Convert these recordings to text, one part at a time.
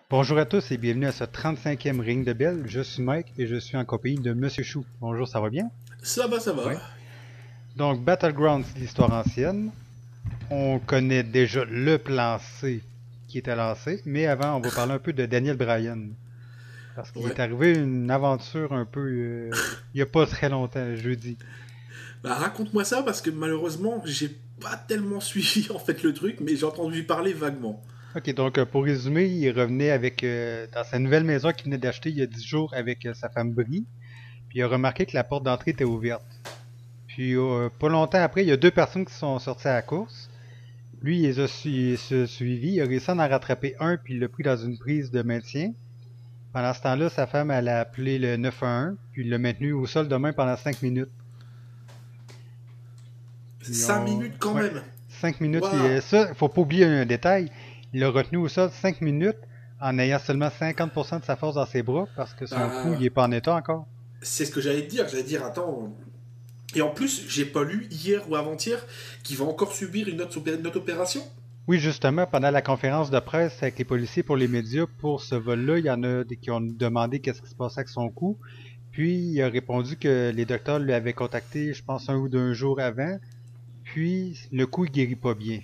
Bonjour à tous et bienvenue à ce 35e Ring de Bell. Je suis Mike et je suis en compagnie de Monsieur Chou. Bonjour, ça va bien? Ça va, ça Oui. va. Donc, Battleground, c'est l'histoire ancienne. On connaît déjà le plan C qui était lancé, mais avant, on va parler un peu de Daniel Bryan. Parce qu'il Ouais. est arrivé une aventure un peu il n'y a pas très longtemps, jeudi. Bah, raconte-moi ça parce que malheureusement, j'ai pas tellement suivi en fait le truc, mais j'ai entendu parler vaguement. Ok, donc pour résumer, il revenait avec dans sa nouvelle maison qu'il venait d'acheter il y a 10 jours avec sa femme Brie, puis il a remarqué que la porte d'entrée était ouverte. Puis pas longtemps après, il y a deux personnes qui sont sorties à la course. Lui, il se suivi, il a réussi à en rattraper un, puis il l'a pris dans une prise de maintien. Pendant ce temps-là, sa femme, elle a appelé le 911, puis il l'a maintenu au sol de main pendant 5 minutes. Puis 5 minutes quand ouais, même. 5 minutes. Puis Waouh. ça, faut pas oublier un détail. Il l'a retenu au sol 5 minutes en ayant seulement 50% de sa force dans ses bras, parce que son cou, il Bah, est pas en état encore. c'est ce que j'allais te dire. J'allais te dire, attends. Et en plus, j'ai pas lu hier ou avant-hier qu'il va encore subir une autre opération. Oui, justement, pendant la conférence de presse avec les policiers pour les médias pour ce vol-là, il y en a des qui ont demandé qu'est-ce qui se passait avec son cou. Puis il a répondu que les docteurs lui avaient contacté, je pense, un ou deux jours avant. Puis le cou il guérit pas bien.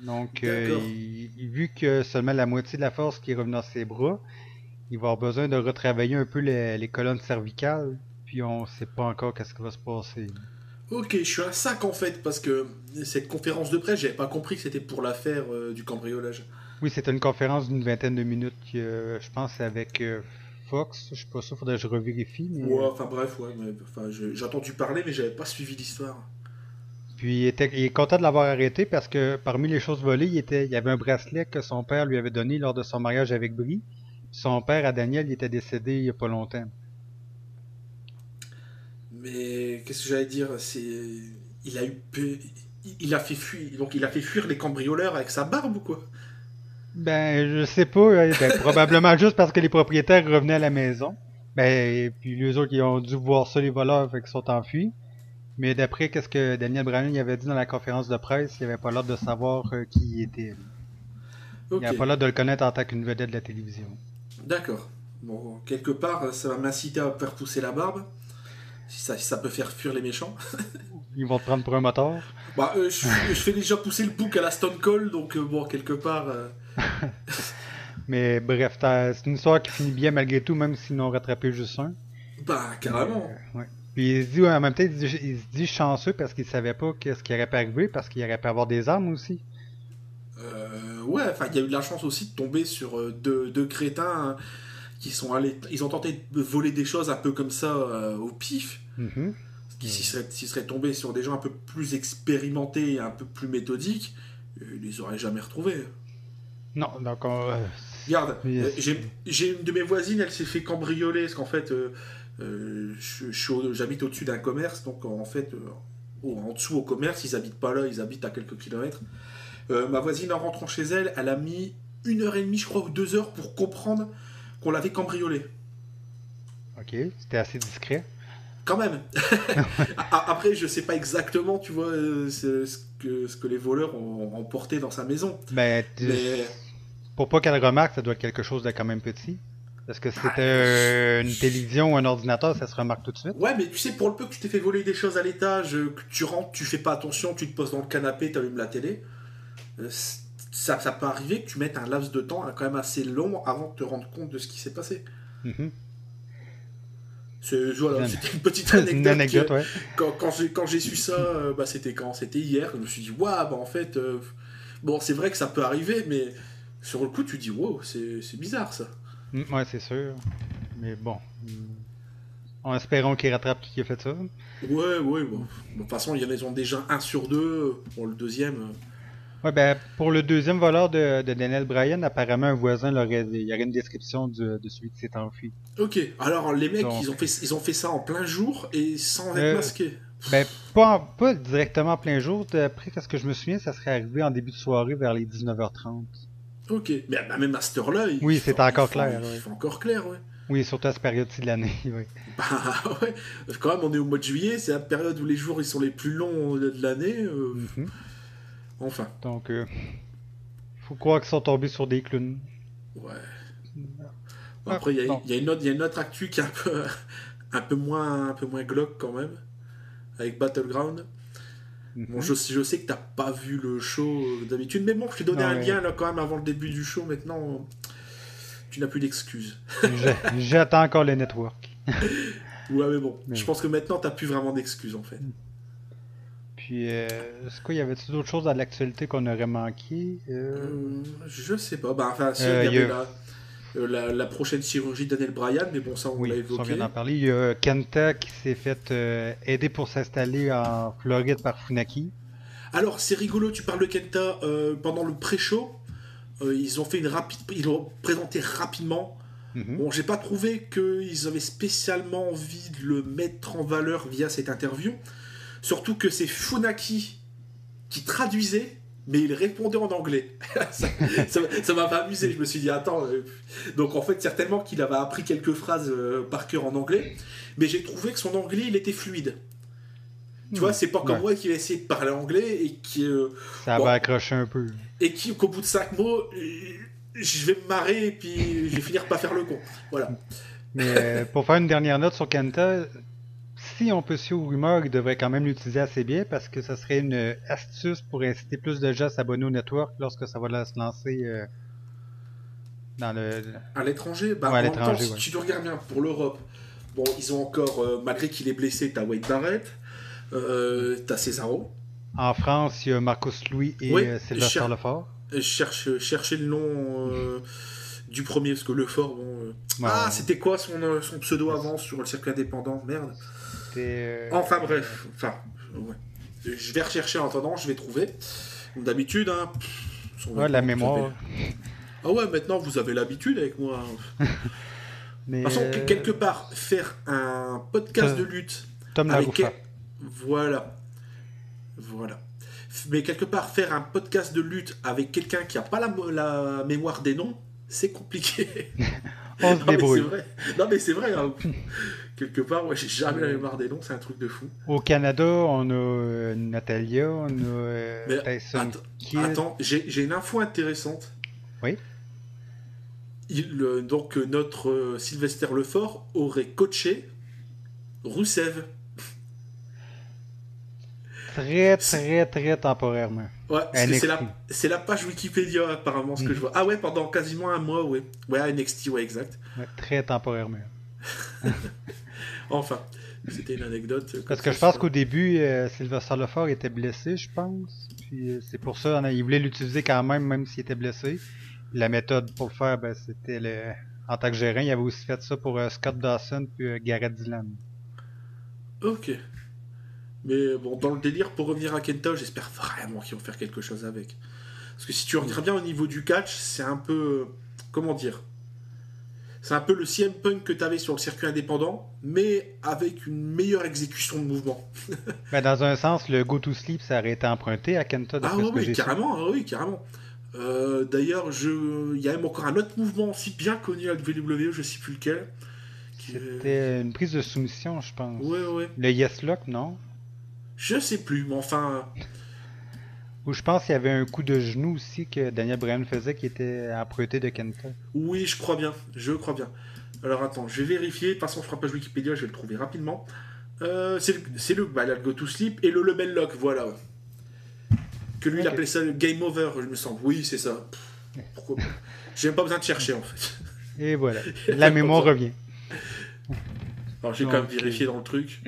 Donc D'accord. vu que seulement la moitié de la force qui est revenue dans ses bras, il va avoir besoin de retravailler un peu les colonnes cervicales. Puis on sait pas encore qu'est-ce qui va se passer. Ok, je suis à 5 en fait parce que cette conférence de presse, j'avais pas compris que c'était pour l'affaire du cambriolage. Oui, c'était une conférence d'une vingtaine de minutes, je pense, avec Fox. Je suis pas sûr, faudrait que je revérifie, mais Ouais, enfin bref, ouais, enfin, j'ai entendu parler, mais j'avais pas suivi l'histoire. puis il est content de l'avoir arrêté parce que parmi les choses volées, il y avait un bracelet que son père lui avait donné lors de son mariage avec Brie. Son père, à Daniel, il était décédé il y a pas longtemps. Mais qu'est-ce que j'allais dire? Il a eu il a fait fuir, donc il a fait fuir les cambrioleurs avec sa barbe ou quoi? Ben, je sais pas, ben, probablement juste parce que les propriétaires revenaient à la maison. Ben, puis les autres, ils ont dû voir ça, les voleurs, fait qu'ils sont enfuis. Mais d'après qu'est-ce que Daniel Bryan il avait dit dans la conférence de presse, il avait pas l'air de savoir qui il était. Il Ok, avait pas l'air de le connaître en tant qu'une vedette de la télévision. d'accord. Bon, quelque part, ça va m'inciter à faire pousser la barbe, si ça peut faire fuir les méchants. Ils vont te prendre pour un motard. Bah, je fais déjà pousser le bouc à la Stone Cold, donc bon, quelque part. Mais bref, c'est une histoire qui finit bien malgré tout, même s'ils n'ont rattrapé juste un. Bah, Mais carrément. ouais. Puis il se dit, ouais, en même temps, il se dit chanceux parce qu'il savait pas qu'est-ce qui aurait pu arriver, parce qu'il aurait pu avoir des armes aussi. Ouais, enfin, il y a eu de la chance aussi de tomber sur deux crétins, hein, qui sont allés. Ils ont tenté de voler des choses un peu comme ça au pif. Mhm. Qui Mais s'ils seraient tombés sur des gens un peu plus expérimentés et un peu plus méthodiques, ils les auraient jamais retrouvés. non, donc Regarde, yes. j'ai une de mes voisines, elle s'est fait cambrioler parce qu'en fait, j'habite au-dessus d'un commerce, donc en fait, en dessous au commerce, ils habitent pas là, ils habitent à quelques kilomètres. Ma voisine, en rentrant chez elle, elle a mis 1 heure et demie, je crois, ou 2 heures pour comprendre qu'on l'avait cambriolé. Ok, c'était assez discret. Quand même. Après, je sais pas exactement, tu vois, ce que les voleurs ont emporté dans sa maison. Ben, Mais pour pas qu'elle remarque, ça doit être quelque chose de quand même petit. Parce que si ah, c'était une télévision ou un ordinateur, ça se remarque tout de suite. ouais, mais tu sais, pour le peu que tu t'es fait voler des choses à l'étage, que tu rentres, tu fais pas attention, tu te poses dans le canapé, tu allumes la télé, euh, ça peut arriver que tu mettes un laps de temps quand même assez long avant de te rendre compte de ce qui s'est passé. Mhm. C'est Voilà, une, c'était une petite c'est une anecdote anecdote, que ouais. quand j'ai su ça, bah, c'était quand? C'était hier. Je me suis dit, waouh, bah en fait, bon, c'est vrai que ça peut arriver, mais sur le coup, tu dis, wow, c'est bizarre ça. Ouais, c'est sûr. Mais bon. En espérant qu'il rattrape qui a fait ça. Ouais, ouais, bon. Bon, de toute façon, il y en a ils ont déjà un sur deux. Bon, le deuxième. Ouais, ben, pour le deuxième voleur de Daniel Bryan, apparemment, un voisin il y aurait une description de celui qui s'est enfui. Ok, alors les mecs, Donc, ils ont fait ça en plein jour et sans être euh, masqués. ben, pas directement en plein jour. D'après ce que je me souviens, ça serait arrivé en début de soirée vers les 19h30. Ok, mais bah, même à cette heure-là, Oui, c'est encore clair, il oui. fait encore clair, ouais. Oui, surtout à cette période-ci de l'année, oui. Bah ouais, quand même, on est au mois de juillet, c'est la période où les jours ils sont les plus longs de l'année. Mhm. Enfin, Donc, faut croire qu'ils sont tombés sur des clowns. ouais. Après, il bon. y a une autre actu qui est un peu moins glauque quand même, avec Battleground. Bon, je sais que t'as pas vu le show d'habitude, mais bon, je t'ai donné un lien là quand même avant le début du show. Maintenant, tu n'as plus d'excuses. J'attends encore le network. Ouais, mais bon, je pense que maintenant t'as plus vraiment d'excuses en fait. Puis, est-ce qu'il y avait-tu d'autres choses à l'actualité qu'on aurait manqué? Je sais pas. Bah, enfin, si, il y avait la prochaine chirurgie de Daniel Bryan, mais bon, ça on l'a évoqué. On vient d'en parler. Il y a Kenta qui s'est fait aider pour s'installer en Floride par Funaki. Alors, c'est rigolo, tu parles de Kenta pendant le pré-show. Ils ont fait ils l'ont présenté rapidement. Bon, j'ai pas trouvé qu'ils avaient spécialement envie de le mettre en valeur via cette interview. Surtout que c'est Funaki qui traduisait, mais il répondait en anglais. ça m'a pas amusé. Je me suis dit, attends. Donc en fait, certainement qu'il avait appris quelques phrases par cœur en anglais, mais j'ai trouvé que son anglais, il était fluide. Tu vois, c'est pas comme moi qui vais essayer de parler anglais et qui. Ça va accrocher un peu. Et qu'au bout de 5 mots, je vais me marrer et puis je vais finir par faire le con. Voilà. Mais pour faire une dernière note sur Kenta, si on peut suivre aux rumeurs, il devrait quand même l'utiliser assez bien parce que ça serait une astuce pour inciter plus de gens à s'abonner au network lorsque ça va se lancer dans le. À l'étranger, bah, à l'étranger, si tu regardes bien, pour l'Europe, bon, ils ont encore, malgré qu'il est blessé, t'as Wade Barrett, t'as Cesaro. En France, il y a Marcus Louis et Sylvester Lefort. Cherchez le nom du premier, parce que Lefort, bon. C'était quoi son pseudo avant sur le circuit indépendant? Merde. Enfin bref, ouais. Je vais rechercher en attendant, je vais trouver. Comme d'habitude, hein. La mémoire. Ah ouais, maintenant vous avez l'habitude avec moi. De toute façon, quelque part, faire un podcast de lutte avec... Voilà. Mais quelque part, faire un podcast de lutte avec quelqu'un qui n'a pas la mémoire des noms, c'est compliqué. On se débrouille. Non mais c'est vrai. Hein. Quelque part, j'ai jamais la mémoire des noms, c'est un truc de fou. Au Canada, on a Natalia, on a Tyson Kidd. Attends, j'ai une info intéressante. Oui. Donc notre Sylvester Lefort aurait coaché Rusev. Très temporairement. Ouais, parce que c'est la page Wikipédia apparemment ce que je vois. Ah ouais, pendant quasiment un mois, ouais. Ouais, à NXT, ouais, exact. Ouais, très temporairement. Enfin, c'était une anecdote. Parce que je pense qu'au début, Sylvester Lefort était blessé, je pense. Puis c'est pour ça, il voulait l'utiliser quand même s'il était blessé. La méthode pour le faire, c'était en tant que gérant, il avait aussi fait ça pour Scott Dawson puis Garrett Dillon. Ok. Mais bon, dans le délire, pour revenir à Kenta, j'espère vraiment qu'ils vont faire quelque chose avec. Parce que si tu regardes bien au niveau du catch, c'est un peu... Comment dire ? C'est un peu le CM Punk que tu avais sur le circuit indépendant, mais avec une meilleure exécution de mouvement. Dans un sens, le Go to Sleep, ça aurait été emprunté à Kenta. Oui, carrément. D'ailleurs, il y a même encore un autre mouvement aussi bien connu à la WWE, je sais plus lequel. C'était une prise de soumission, je pense. Ouais. Le Yes Lock, non? Je sais plus, mais enfin... Ou je pense qu'il y avait un coup de genou aussi que Daniel Bryan faisait qui était emprunté de Kenta. Oui, je crois bien. Alors attends, je vais vérifier. De toute façon, je ferai page Wikipédia, je vais le trouver rapidement. C'est le Go to Sleep et le Level Lock, voilà. Que lui, il appelait ça le Game Over, je me semble. Oui, c'est ça. Pourquoi pas? J'ai même pas besoin de chercher, en fait. Et voilà, la mémoire revient. Alors, j'ai quand même vérifié dans le truc.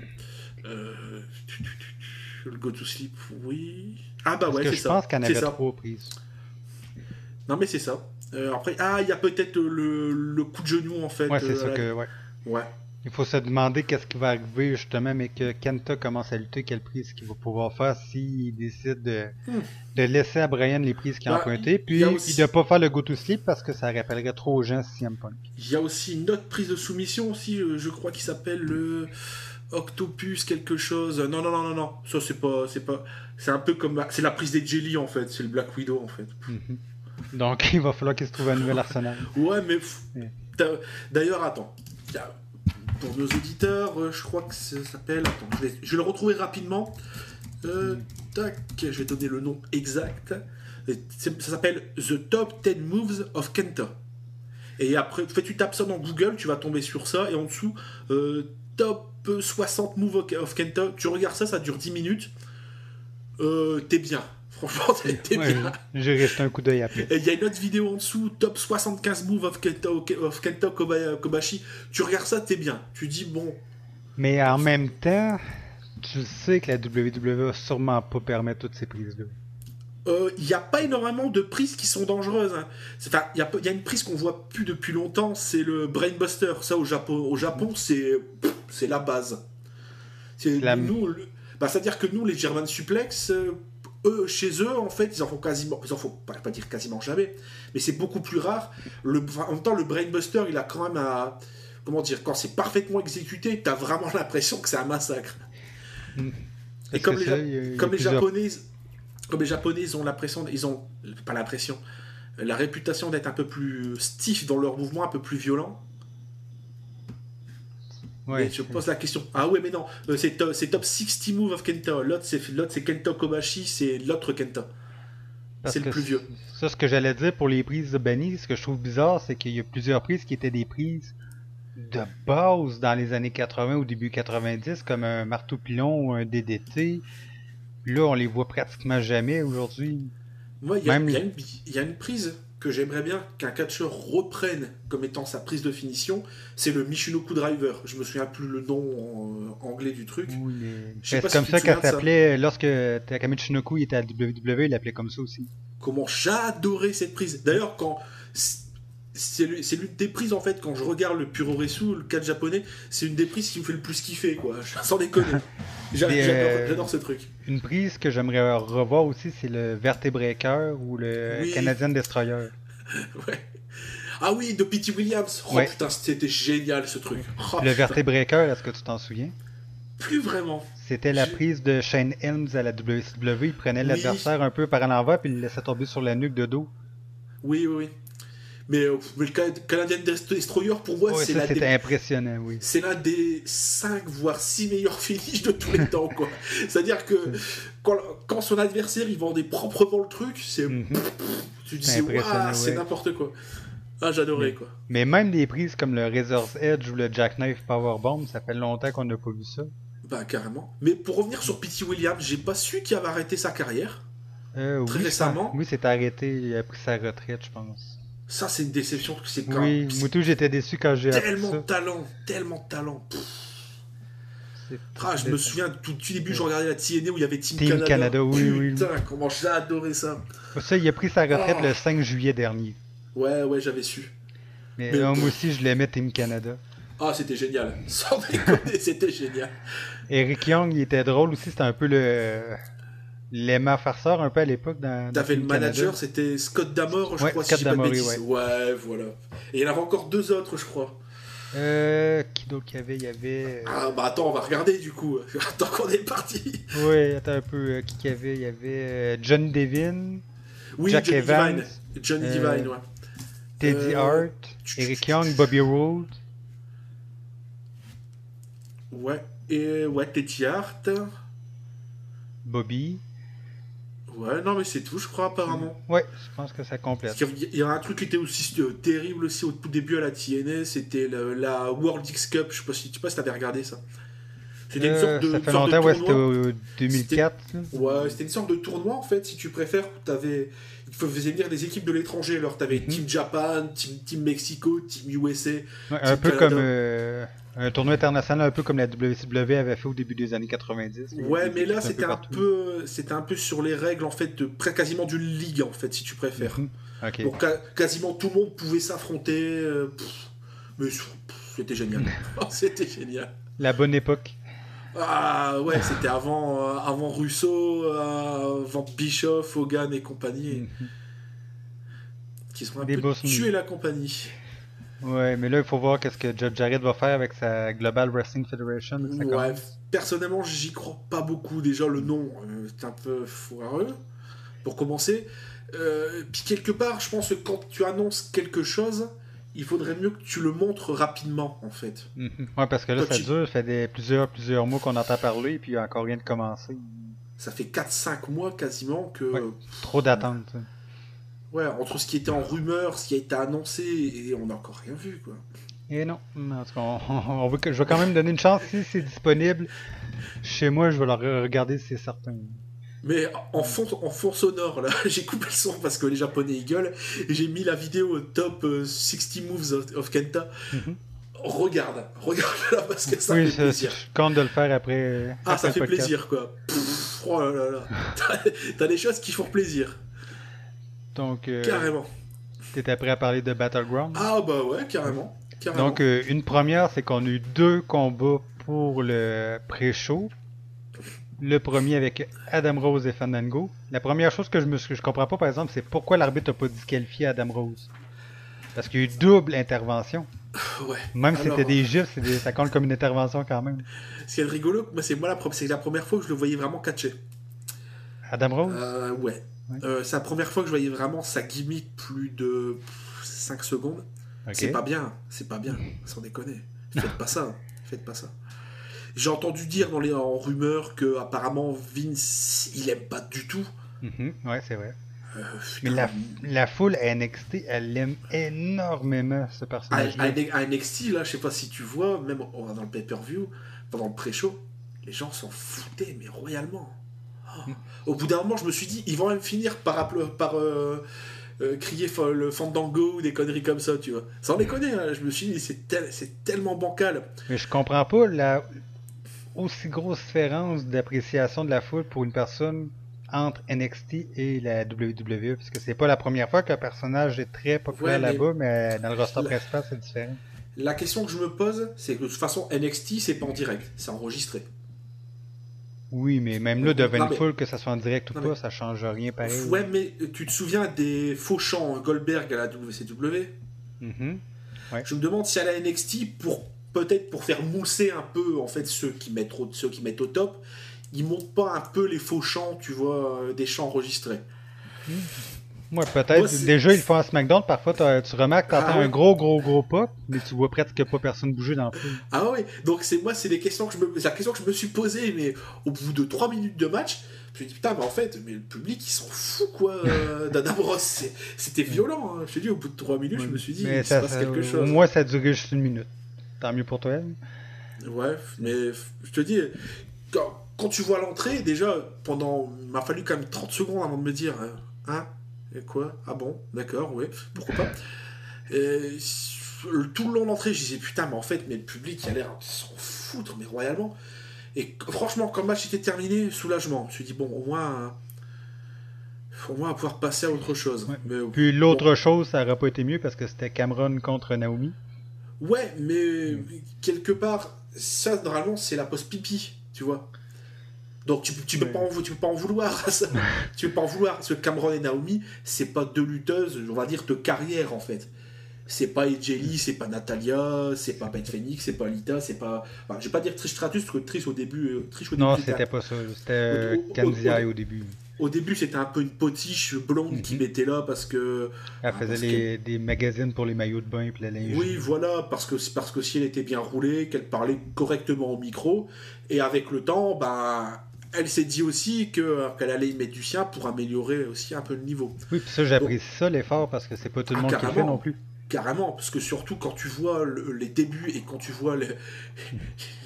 Le Go to Sleep, oui. Ah bah ouais, c'est ça. Je pense qu'il y en avait 3 prises. Non, mais c'est ça. Après, il y a peut-être le coup de genou, en fait. Ouais, c'est ça que... Ouais. Il faut se demander qu'est-ce qui va arriver justement, mais que Kenta commence à lutter, quelle prise qu'il va pouvoir faire s'il décide de laisser à Bryan les prises qu'il a empruntées, puis il ne doit pas faire le go-to sleep parce que ça rappellerait trop aux gens CM Punk. Il y a aussi une autre prise de soumission aussi, je crois qu'il s'appelle le Octopus quelque chose. Non. Ça c'est un peu comme c'est la prise des Jelly en fait, c'est le Black Widow en fait. Donc il va falloir qu'il se trouve un nouvel arsenal. Ouais, mais d'ailleurs attends. Pour nos auditeurs, je crois que ça s'appelle... Attends, je vais le retrouver rapidement. Tac, je vais donner le nom exact. Ça s'appelle The Top 10 Moves of Kenta. Et après, en fait, tu tapes ça dans Google, tu vas tomber sur ça, et en dessous, top 60 moves of Kenta. Tu regardes ça, ça dure 10 minutes. T'es bien. Franchement, t'es Ouais, bien. j'ai resté un coup d'œil après. Et il y a une autre vidéo en dessous, top 75 moves of Kenta Kobashi. Tu regardes ça, t'es bien. Tu dis, bon, Mais en même temps, tu sais que la WWE va sûrement pas permettre toutes ces prises-là. il n'y a pas énormément de prises qui sont dangereuses. Hein. Enfin, il y a une prise qu'on voit plus depuis longtemps, c'est le Brainbuster. Ça, au Japon c'est la base. La... C'est-à-dire que nous, les German Suplex, eux, chez eux, en fait, ils en font quasiment, ils en font pas dire quasiment jamais, mais c'est beaucoup plus rare. En même temps, le Brainbuster, il a quand même comment dire, quand c'est parfaitement exécuté, t'as vraiment l'impression que c'est un massacre. Et comme les Japonais, ils ont l'impression, ils ont pas l'impression, la réputation d'être un peu plus stiff dans leurs mouvements, un peu plus violents. Ouais, mais je pose la question. Ah ouais, mais non, c'est top 60 move of Kenta. L'autre, c'est Kenta Kobashi, c'est l'autre Kenta. C'est le plus vieux. Ça, ce que j'allais dire pour les prises de Benny, ce que je trouve bizarre, c'est qu'il y a plusieurs prises qui étaient des prises de base dans les années 80 ou début 90, comme un marteau pilon ou un DDT. Là, on les voit pratiquement jamais aujourd'hui. Moi, il y a une prise que j'aimerais bien qu'un catcheur reprenne comme étant sa prise de finition, c'est le Michinoku Driver. Je me souviens plus le nom anglais du truc. Oui, c'est comme ça qu'elle s'appelait lorsque Takami Michinoku était à la WWE, il l'appelait comme ça aussi. Comment j'adorais cette prise. D'ailleurs, quand c'est l'une des prises en fait quand je regarde le Puroresu, le catch japonais, c'est une des prises qui me fait le plus kiffer quoi. Sans déconner. J'adore ce truc. Une prise que j'aimerais revoir aussi, c'est le Vertebreaker ou le Canadian Destroyer. Ouais. Ah oui, de Pete Williams. Oh ouais. Putain, c'était génial ce truc. Oh, le Vertebreaker, est-ce que tu t'en souviens? Plus vraiment. C'était la prise de Shane Helms à la WCW. Il prenait l'adversaire un peu par l'envers puis il le laissait tomber sur la nuque de dos. Oui. Mais le Canadian Destroyer, pour moi, c'était impressionnant, oui. C'est l'un des 5 voire 6 meilleurs finishes de tous les temps, quoi. C'est-à-dire que quand son adversaire il vendait proprement le truc, tu dis c'est n'importe quoi. Ah, j'adorais, quoi. Mais même des prises comme le Razor's Edge ou le Jackknife Powerbomb, ça fait longtemps qu'on n'a pas vu ça. Bah, carrément. Mais pour revenir sur Pete Williams, j'ai pas su qu'il avait arrêté sa carrière. Très récemment. Oui, c'est arrêté. Il a pris sa retraite, je pense. Ça, c'est une déception. Oui, Moutou, j'étais déçu quand j'ai appris ça. Tellement de talent. Je me souviens, tout début, je regardais la TNA où il y avait Team Canada. Oui. Putain, comment j'ai adoré ça. Ça, il a pris sa retraite le 5 juillet dernier. Ouais, j'avais su. Mais moi aussi, je l'aimais Team Canada. Ah, c'était génial. Sans déconner, c'était génial. Eric Young, il était drôle aussi. C'était un peu l'aimant farceur un peu à l'époque. T'avais le manager, c'était Scott D'Amore, je crois. Scott D'Amore, ouais. Ouais, voilà. Et il y en avait encore 2 autres, je crois. Qui d'autre qu'il y avait Ah, bah attends, on va regarder du coup. Attends qu'on est parti. Oui, attends un peu. Qui qu'il y avait? Il y avait Johnny Devine. Oui, Jack Evans, Johnny Devine, ouais. Teddy Hart, Eric Young, Bobby Roode. Ouais, Teddy Hart. Bobby. Ouais, non, mais c'est tout, je crois, apparemment. Ouais, je pense que ça complète. Il y a un truc qui était aussi terrible aussi au tout début à la TNA, c'était la World X Cup. Je sais pas si t'avais regardé ça. C'était une sorte de ça fait longtemps, ouais, c'était au 2004. Ouais, c'était une sorte de tournoi, en fait, si tu préfères. Il faisait venir des équipes de l'étranger. Alors, t'avais Team Japan, Team Mexico, Team USA. Ouais, un peu Canada. Comme un tournoi international, un peu comme la WCW avait fait au début des années 90. Ouais, mais là, c'était un peu sur les règles, en fait, quasiment d'une ligue, en fait, si tu préfères. Okay. Donc, quasiment tout le monde pouvait s'affronter. Mais c'était génial. C'était génial. La bonne époque. Ah ouais, c'était avant Russo, avant Bischoff, Hogan et compagnie, qui sont un peu tué la compagnie. Ouais, mais là, il faut voir qu'est-ce que Jeff Jarrett va faire avec sa Global Wrestling Federation. Ouais, personnellement, j'y crois pas beaucoup. Déjà, le nom est un peu foireux, pour commencer. Puis quelque part, je pense que quand tu annonces quelque chose, il faudrait mieux que tu le montres rapidement, en fait. Ouais, parce que là, ça dure, ça fait plusieurs mois qu'on entend parler, et puis il n'y a encore rien de commencé. Ça fait 4-5 mois quasiment que... Ouais, trop d'attente. Ouais, entre ce qui était en rumeur, ce qui a été annoncé, et on n'a encore rien vu, quoi. Et non, en tout cas, je vais quand même donner une chance si c'est disponible. Chez moi, je vais le regarder si c'est certain. Mais en fond sonore, là, j'ai coupé le son parce que les Japonais ils gueulent, et j'ai mis la vidéo top 60 moves of Kenta. Mhm. Regarde là, parce que ça Oui, fait plaisir. je compte de le faire après, Ah, après ça le fait podcast. plaisir, quoi. Oh là là là. T'as des choses qui font plaisir. Donc, Carrément. t'étais prêt à parler de Battleground? Ah bah ouais, carrément. Carrément. Donc, une première, c'est qu'on a eu 2 combats pour le pré-show. Le premier avec Adam Rose et Fandango. La première chose que je comprends pas, par exemple, c'est pourquoi l'arbitre n'a pas disqualifié Adam Rose. Parce qu'il y a eu double intervention. Ouais. Même si Alors, c'était des gifs, ça compte comme une intervention quand même. ce qui est rigolo, moi, c'est la première fois que je le voyais vraiment catcher. Adam Rose? Ouais. Ouais. C'est la première fois que je voyais vraiment sa gimmick plus de 5 secondes. Ok. C'est pas bien, sans déconner. Faites pas ça, faites pas ça. J'ai entendu dire en rumeur que apparemment Vince, il aime pas du tout. Ouais, c'est vrai. Mais Putain, la foule à NXT, elle aime énormément ce personnage-là. à NXT, là, je sais pas si tu vois, même dans le pay-per-view, pendant le pré-show, les gens s'en foutaient, mais royalement. Oh. Au bout d'un moment, je me suis dit, ils vont même finir par crier le Fandango ou des conneries comme ça, tu vois. Sans déconner, hein, je me suis dit, c'est tellement bancal. Mais je comprends pas la aussi grosse différence d'appréciation de la foule pour une personne entre NXT et la WWE, parce que c'est pas la première fois qu'un personnage est très populaire là-bas, mais dans le roster principal, c'est différent. La question que je me pose, c'est que de toute façon, NXT, c'est pas en direct, c'est enregistré. Oui, mais même là, devant Non, une mais- foule, que ça soit en direct ou non, pas, mais- ça change rien pareil. Ouais, mais tu te souviens des faux chants Goldberg à la WCW? Mhm. Ouais. Je me demande si à la NXT, peut-être pour faire mousser un peu en fait ceux qui mettent au top, ils montent pas un peu les faux chants, tu vois, des chants enregistrés. Ouais, peut-être. Moi, c'est- Déjà, ils le font à SmackDown. Parfois, tu remarques, t'entends Ah ouais. un gros pop, mais tu vois presque pas personne bouger dans le foule. Ah ouais, donc c'est des questions la question que je me suis posée, mais au bout de 3 minutes de match, je me suis dit putain, mais en fait, mais le public il s'en fout quoi d'Adam Ross, c'était violent. Hein. Je te dis, au bout de 3 minutes, je me suis dit, Mais il se passe quelque au chose. moins, ça a duré juste une minute. Tant mieux pour toi. Ouais, mais je te dis, quand tu vois l'entrée, déjà, il m'a fallu quand même 30 secondes avant de me dire, hein, et quoi? Ah bon, d'accord, ouais, pourquoi pas. Et, tout le long de l'entrée, je disais, putain, mais en fait, mais le public, il a l'air de s'en foutre, mais royalement. Et franchement, quand le match était terminé, soulagement. Je me suis dit, bon, au moins, on va pouvoir passer à autre chose. Ouais. Mais, Puis l'autre chose, ça aurait pas été mieux parce que c'était Cameron contre Naomi. ouais, mais quelque part, ça, normalement, c'est la pause pipi, tu vois. Donc tu peux pas en vouloir à ça. Tu peux pas en vouloir parce que Cameron et Naomi, c'est pas deux lutteuses, on va dire de carrière en fait. C'est pas Edgely, c'est pas Natalia, c'est pas Beth Phoenix, c'est pas Lita, c'est pas. Enfin, je vais pas dire Trish Stratus parce que Trish au début, Non, c'était c'était pas ça. C'était Kanzai au début. au début, c'était un peu une potiche blonde qui mettait là parce que. Elle faisait des magazines pour les maillots de bain et la lingerie. Oui, voilà, parce que si elle était bien roulée, qu'elle parlait correctement au micro, et avec le temps, ben, elle s'est dit aussi qu'elle allait y mettre du sien pour améliorer aussi un peu le niveau. Oui, puis ça, j'apprécie ça, l'effort, parce que c'est pas tout le monde qui le fait non plus. Carrément, parce que surtout quand tu vois les débuts et quand tu vois les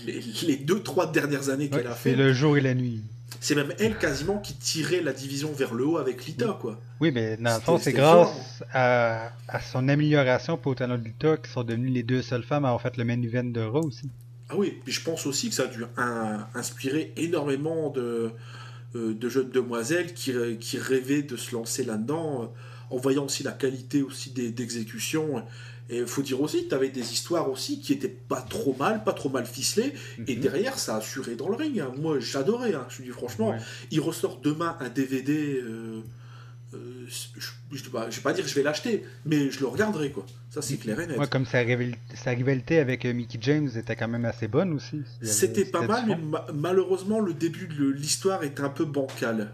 2-3 dernières années qu'elle a fait. C'est le jour et la nuit. C'est même elle quasiment qui tirait la division vers le haut avec Lita, quoi. Oui, mais dans le fond, c'est grâce à son amélioration pour Talon de Lita qui sont devenues les deux seules femmes à avoir fait le main event de Raw aussi. Ah oui, puis je pense aussi que ça a dû inspirer énormément de jeunes demoiselles qui rêvaient de se lancer là-dedans, en voyant aussi la qualité aussi d'exécution. Et il faut dire aussi que tu avais des histoires aussi qui étaient pas trop mal ficelées, et derrière ça assurait dans le ring. Hein. Moi j'adorais, hein. Je me dis franchement, il ressort demain un DVD, je vais pas dire que je vais l'acheter, mais je le regarderai quoi. Ça c'est clair et net. Ouais, comme sa rivalité avec Mickie James était quand même assez bonne aussi. C'était pas mal, mais malheureusement le début de l'histoire était un peu bancal.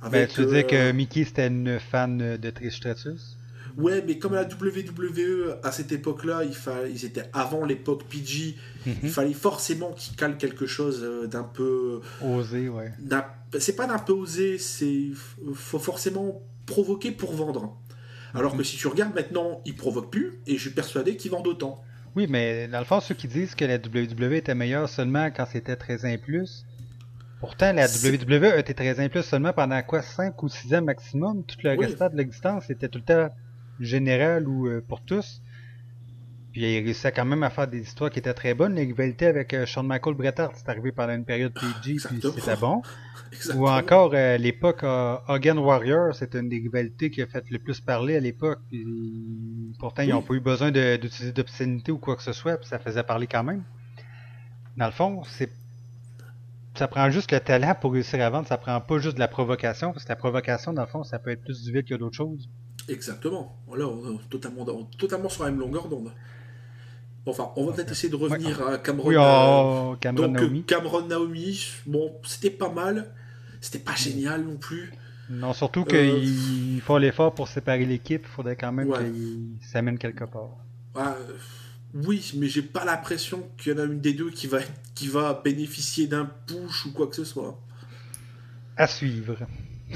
Avec, tu veux dire que Mickie c'était une fan de Trish Stratus? Ouais, mais comme la WWE à cette époque-là, ils étaient avant l'époque PG, il fallait forcément qu'ils calent quelque chose d'un peu osé, ouais. C'est pas d'un peu osé, faut forcément provoquer pour vendre. Alors que si tu regardes maintenant, ils provoquent plus, et je suis persuadé qu'ils vendent autant. Oui, mais dans le fond, ceux qui disent que la WWE était meilleure seulement quand c'était 13 ans et plus, pourtant la WWE a été 13 ans et plus seulement pendant quoi 5 ou 6 ans maximum. Tout le restant de l'existence était tout le temps général ou pour tous. Puis il réussissait quand même à faire des histoires qui étaient très bonnes. Les rivalités avec Shawn Michaels, Bret Hart, c'est arrivé pendant une période PG, puis c'était bon. Exactement. Ou encore l'époque Hogan Warrior, c'était une des rivalités qui a fait le plus parler à l'époque. Pourtant, ils n'ont pas eu besoin d'utiliser d'obscénité ou quoi que ce soit, puis ça faisait parler quand même. Dans le fond, ça prend juste le talent pour réussir à vendre, ça prend pas juste de la provocation, parce que la provocation, dans le fond, ça peut être plus du vide que d'autres choses. Exactement. Voilà, on est totalement sur la même longueur d'onde. Enfin, on va peut-être essayer de revenir à Cameron. Oui, Cameron Naomi. Cameron Naomi, bon, c'était pas mal. C'était pas génial non plus. Non, surtout qu'ils font l'effort pour séparer l'équipe. Il faudrait quand même qu'ils s'amènent quelque part. Oui, mais j'ai pas l'impression qu'il y en a une des deux qui va bénéficier d'un push ou quoi que ce soit. À suivre.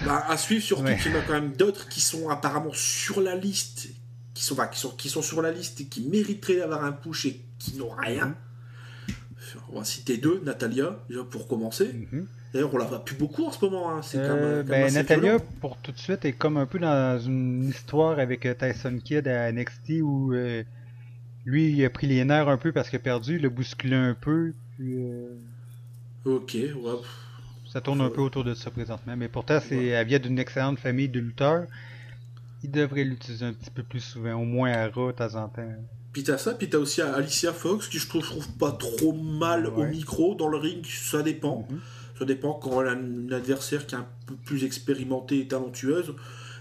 À suivre, surtout qu'il y en a quand même d'autres qui sont apparemment sur la liste, qui sont sur la liste et qui mériteraient d'avoir un push et qui n'ont rien. On va citer deux, Natalia, déjà pour commencer. D'ailleurs, on la voit plus beaucoup en ce moment. Hein. C'est Natalia, pour tout de suite, est comme un peu dans une histoire avec Tyson Kidd à NXT où lui, il a pris les nerfs un peu parce qu'il a perdu, il a bousculé un peu. Puis, ok, ouais. Ça tourne un peu autour de ça présentement. Mais pourtant, elle vient d'une excellente famille de lutteurs. Il devrait l'utiliser un petit peu plus souvent, au moins à Raw de temps en temps. Puis t'as ça, puis t'as aussi Alicia Fox, qui je trouve pas trop mal au micro. Dans le ring, ça dépend. Ça dépend quand elle a un adversaire qui est un peu plus expérimenté et talentueuse.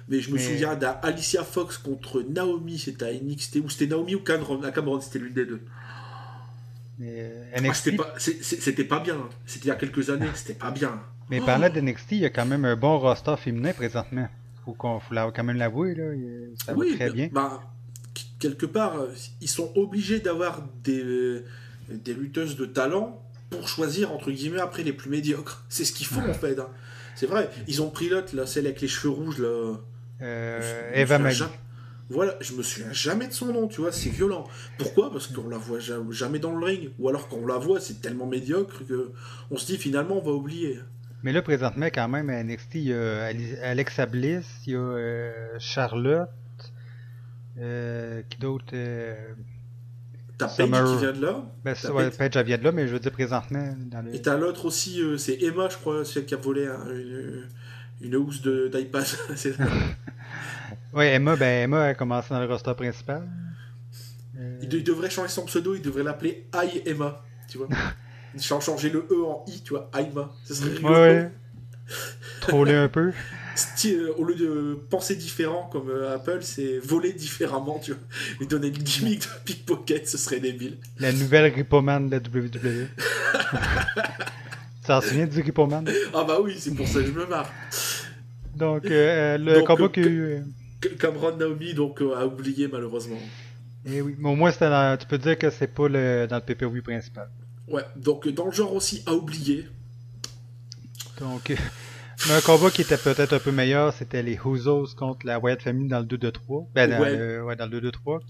Mais je me souviens d'Alicia Fox contre Naomi, c'était à NXT, ou c'était Naomi ou Cameron, c'était l'une des deux. NXT... c'était pas bien. C'était il y a quelques années, c'était pas bien. Mais parlant d'NXT, il y a quand même un bon roster féminin présentement. Faut quand même l'avouer, là. Ça va très bien. Quelque part, ils sont obligés d'avoir des lutteuses de talent pour choisir, entre guillemets, après les plus médiocres. C'est ce qu'ils font, en fait. Hein. C'est vrai. Ils ont pris l'autre, là, celle avec les cheveux rouges, là. Eva Marie. Voilà, je me souviens jamais de son nom, tu vois, c'est violent. Pourquoi ? Parce qu'on la voit jamais dans le ring. Ou alors quand on la voit, c'est tellement médiocre que on se dit finalement on va oublier. Mais là, présentement, quand même, à NXT, il y a Alexa Bliss, il y a Charlotte, qui d'autre T'as Paige qui vient de là. Paige, elle vient de là, mais je veux dire présentement. Et t'as l'autre aussi, c'est Emma, je crois, celle qui a volé une housse d'iPad. C'est ça. Oui, Emma a commencé dans le roster principal. Il devrait changer son pseudo, il devrait l'appeler I Emma, tu vois. Changer le E en I, tu vois, Aima. Ce serait rigolo. Ouais. Troller un peu. Au lieu de penser différent comme Apple, c'est voler différemment, tu vois. Lui donner une gimmick de pickpocket, ce serait débile. La nouvelle Ripoman de la WWE. Tu t'en souviens du Ripoman? Ah bah oui, c'est pour ça que je me marre. Donc, le combat que... Cameron Naomi, donc, a oublié malheureusement. Eh oui, mais au moins, tu peux dire que c'est pas dans le pay-per-view principal. Ouais, donc dans le genre aussi à oublier. Donc, mais un combat qui était peut-être un peu meilleur, c'était les Usos contre la Wyatt Family dans le 2-2-3. Dans le 2-2-3.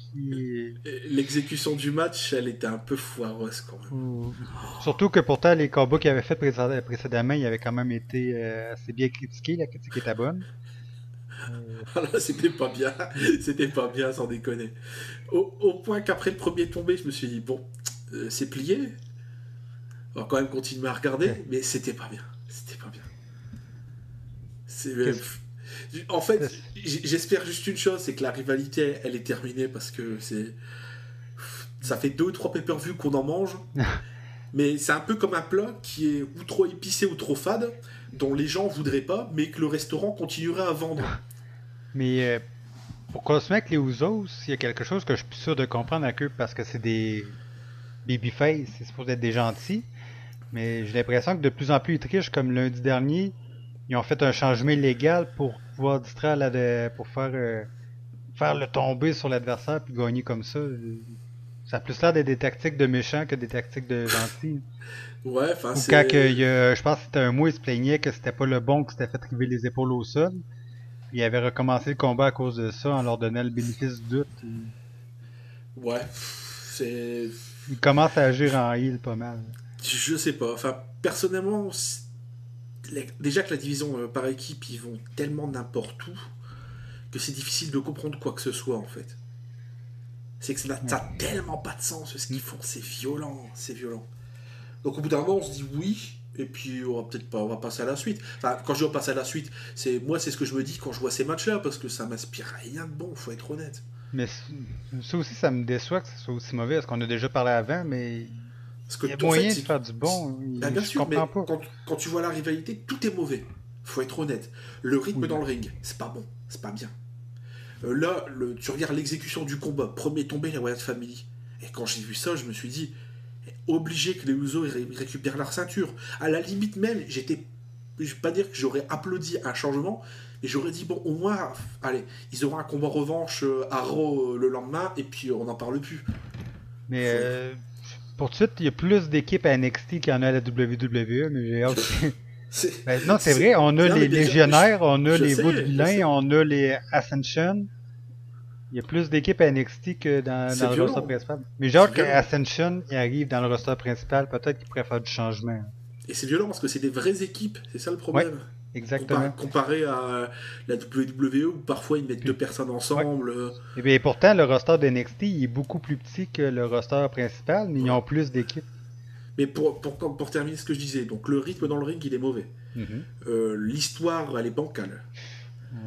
L'exécution du match, elle était un peu foireuse quand même. Surtout que pourtant, les combats qu'il avait fait précédemment, ils avaient quand même été assez bien critiqués. La critique était bonne. Là, c'était pas bien. C'était pas bien, sans déconner. Au point qu'après le premier tombé, je me suis dit, bon, c'est plié. On va quand même continuer à regarder, mais c'était pas bien. C'était pas bien. En fait, j'espère juste une chose, c'est que la rivalité, elle est terminée parce que ça fait 2 ou 3 pay-per-view qu'on en mange. Mais c'est un peu comme un plat qui est ou trop épicé ou trop fade, dont les gens voudraient pas, mais que le restaurant continuerait à vendre. Mais pour continuer avec les Usos, il y a quelque chose que je suis sûr de comprendre avec eux parce que c'est des babyface, c'est supposé être des gentils. Mais j'ai l'impression que de plus en plus ils trichent, comme lundi dernier, ils ont fait un changement illégal pour pouvoir distraire pour faire le tomber sur l'adversaire puis gagner comme ça. Ça a plus l'air d'être des tactiques de méchants que des tactiques de gentils. Ouais, enfin c'est... Quand je pense que c'était un mois, il se plaignait que c'était pas le bon, que c'était fait river les épaules au sol. Il avait recommencé le combat à cause de ça, en leur donnant le bénéfice du doute. Ouais, c'est... Il commence à agir en heal pas mal. Je sais pas. Enfin, personnellement, déjà que la division par équipe, ils vont tellement n'importe où que c'est difficile de comprendre quoi que ce soit, en fait. C'est que ça n'a tellement pas de sens ce qu'ils font. C'est violent, c'est violent. Donc au bout d'un moment, on se dit oui, et puis on va passer à la suite. Enfin, quand je dis on passe à la suite, c'est ce que je me dis quand je vois ces matchs-là, parce que ça m'inspire rien de bon, faut être honnête. Mais ça aussi, ça me déçoit que ce soit aussi mauvais, parce qu'on a déjà parlé avant, mais Parce que il y a en fait, moyen de faire du bon. bien Je sûr, mais comprends pas. quand tu vois la rivalité, tout est mauvais. Faut être honnête. Le rythme Oui. dans le ring, c'est pas bon, c'est pas bien. Là, tu regardes l'exécution du combat, premier tombé, la Wyatt Family. Et quand j'ai vu ça, je me suis dit, obligé que les Usos récupèrent leur ceinture. À la limite même, je vais pas dire que j'aurais applaudi un changement, mais j'aurais dit, bon, au moins, allez, ils auront un combat revanche à Raw le lendemain, et puis on n'en parle plus. Mais pour tout de suite, il y a plus d'équipes à NXT qu'il y en a à la WWE, mais j'ai hâte. Ben, non, c'est vrai, on a les Légionnaires, on a les Vaudevillains, on a les Ascension. Il y a plus d'équipes à NXT que dans le roster principal. Mais j'ai hâte qu'Ascension arrive dans le roster principal, peut-être qu'ils pourraient faire du changement. Et c'est violent parce que c'est des vraies équipes, c'est ça le problème. Ouais, exactement. Comparé à la WWE où parfois ils mettent deux personnes ensemble. Ouais. Et bien pourtant, le roster de NXT il est beaucoup plus petit que le roster principal, mais ils ont plus d'équipes. Mais pour terminer ce que je disais, donc le rythme dans le ring il est mauvais. L'histoire elle est bancale.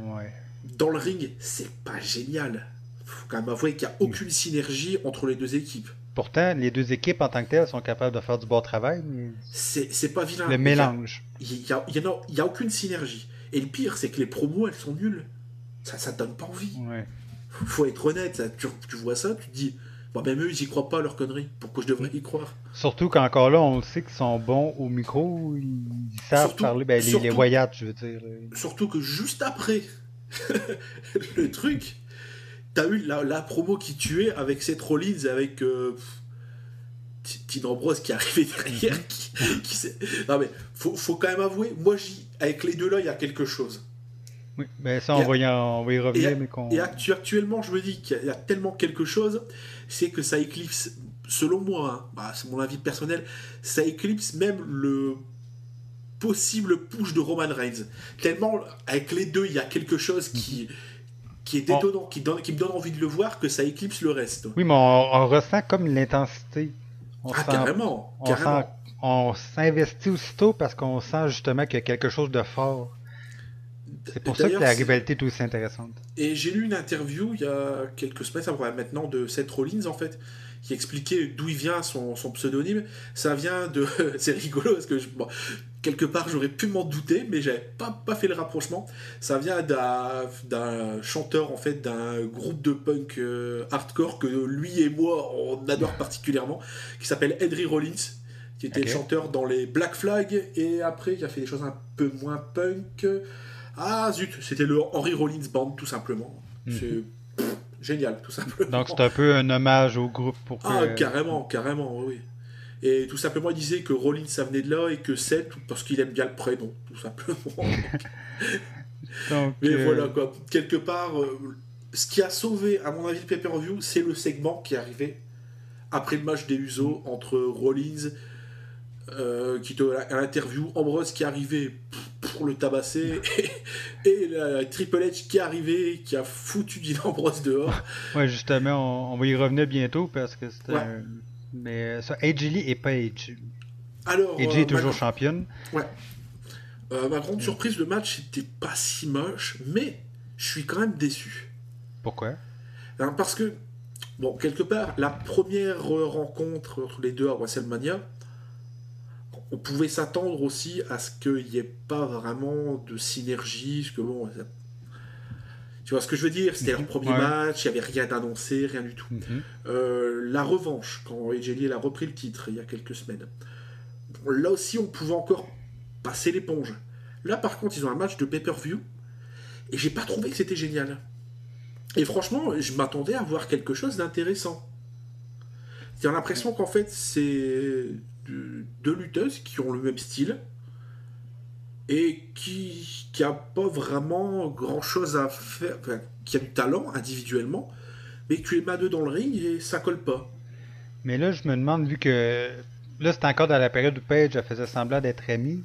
Ouais. Dans le ring, c'est pas génial. Faut quand même avouer qu'il n'y a aucune synergie entre les deux équipes. Pourtant, les deux équipes en tant que telles sont capables de faire du bon travail, mais c'est pas vilain. Le mélange. Il y a aucune synergie. Et le pire, c'est que les promos, elles sont nulles. Ça donne pas envie. Ouais. Faut être honnête. Tu vois ça, tu te dis, bon, même eux, ils y croient pas à leur connerie. Pourquoi je devrais y croire? Surtout qu'encore là, on sait qu'ils sont bons au micro, ils savent parler, les Wyatt, je veux dire. Surtout que juste après le truc, t'as eu la promo qui tuait avec Seth Rollins, avec Dean Ambrose qui est arrivé derrière. Non mais, faut quand même avouer, moi, avec les deux là, il y a quelque chose. Oui, mais ça, on va y revenir. Et actuellement, je me dis qu'il y a tellement quelque chose, c'est que ça éclipse, selon moi, c'est mon avis personnel, ça éclipse même le possible push de Roman Reigns. Tellement, avec les deux, il y a quelque chose qui est détonnant, qui me donne envie de le voir, que ça éclipse le reste. Oui, mais on ressent comme l'intensité. Carrément. On s'investit aussitôt parce qu'on sent justement qu'il y a quelque chose de fort. C'est pour ça que la rivalité est aussi intéressante. Et j'ai lu une interview il y a quelques semaines, ça va maintenant, de Seth Rollins en fait, qui expliquait d'où il vient son pseudonyme. Ça vient de... C'est rigolo parce que quelque part j'aurais pu m'en douter, mais j'avais pas fait le rapprochement. Ça vient d'un chanteur en fait, d'un groupe de punk hardcore que lui et moi on adore particulièrement, qui s'appelle Henry Rollins, qui était chanteur dans les Black Flag, et après il a fait des choses un peu moins punk. Ah zut, c'était le Henry Rollins Band tout simplement. C'est génial tout simplement. Donc c'est un peu un hommage au groupe pour que... carrément, oui. Et tout simplement il disait que Rollins ça venait de là et que Seth parce qu'il aime bien le prénom, tout simplement. Donc, mais voilà quoi, quelque part, ce qui a sauvé à mon avis le pay-per-view, c'est le segment qui est arrivé après le match des Usos entre Rollins qui était à l'interview, Ambrose qui est arrivé pour le tabasser et la Triple H qui est arrivé, qui a foutu Dean Ambrose dehors. Ouais, justement, on va y revenir bientôt parce que c'était mais ça, AJ Lee et pas AJ. Alors, AJ est toujours championne. Ouais. Ma grande surprise, le match c'était pas si moche, mais je suis quand même déçu. Pourquoi? Parce que, bon, quelque part, la première rencontre entre les deux à WrestleMania, on pouvait s'attendre aussi à ce qu'il n'y ait pas vraiment de synergie, parce que bon, tu vois ce que je veux dire, c'était leur premier match, il n'y avait rien d'annoncé, rien du tout. La revanche, quand AJ Lee a repris le titre il y a quelques semaines, là aussi on pouvait encore passer l'éponge. Là par contre ils ont un match de pay-per-view, et j'ai pas trouvé que c'était génial. Et franchement, je m'attendais à voir quelque chose d'intéressant. J'ai l'impression qu'en fait c'est deux lutteuses qui ont le même style, et qui a pas vraiment grand chose à faire, enfin, qui a du talent individuellement, mais que tu les mets à deux dans le ring et ça colle pas. Mais là, je me demande, vu que là, c'était encore dans la période où Paige elle faisait semblant d'être amie.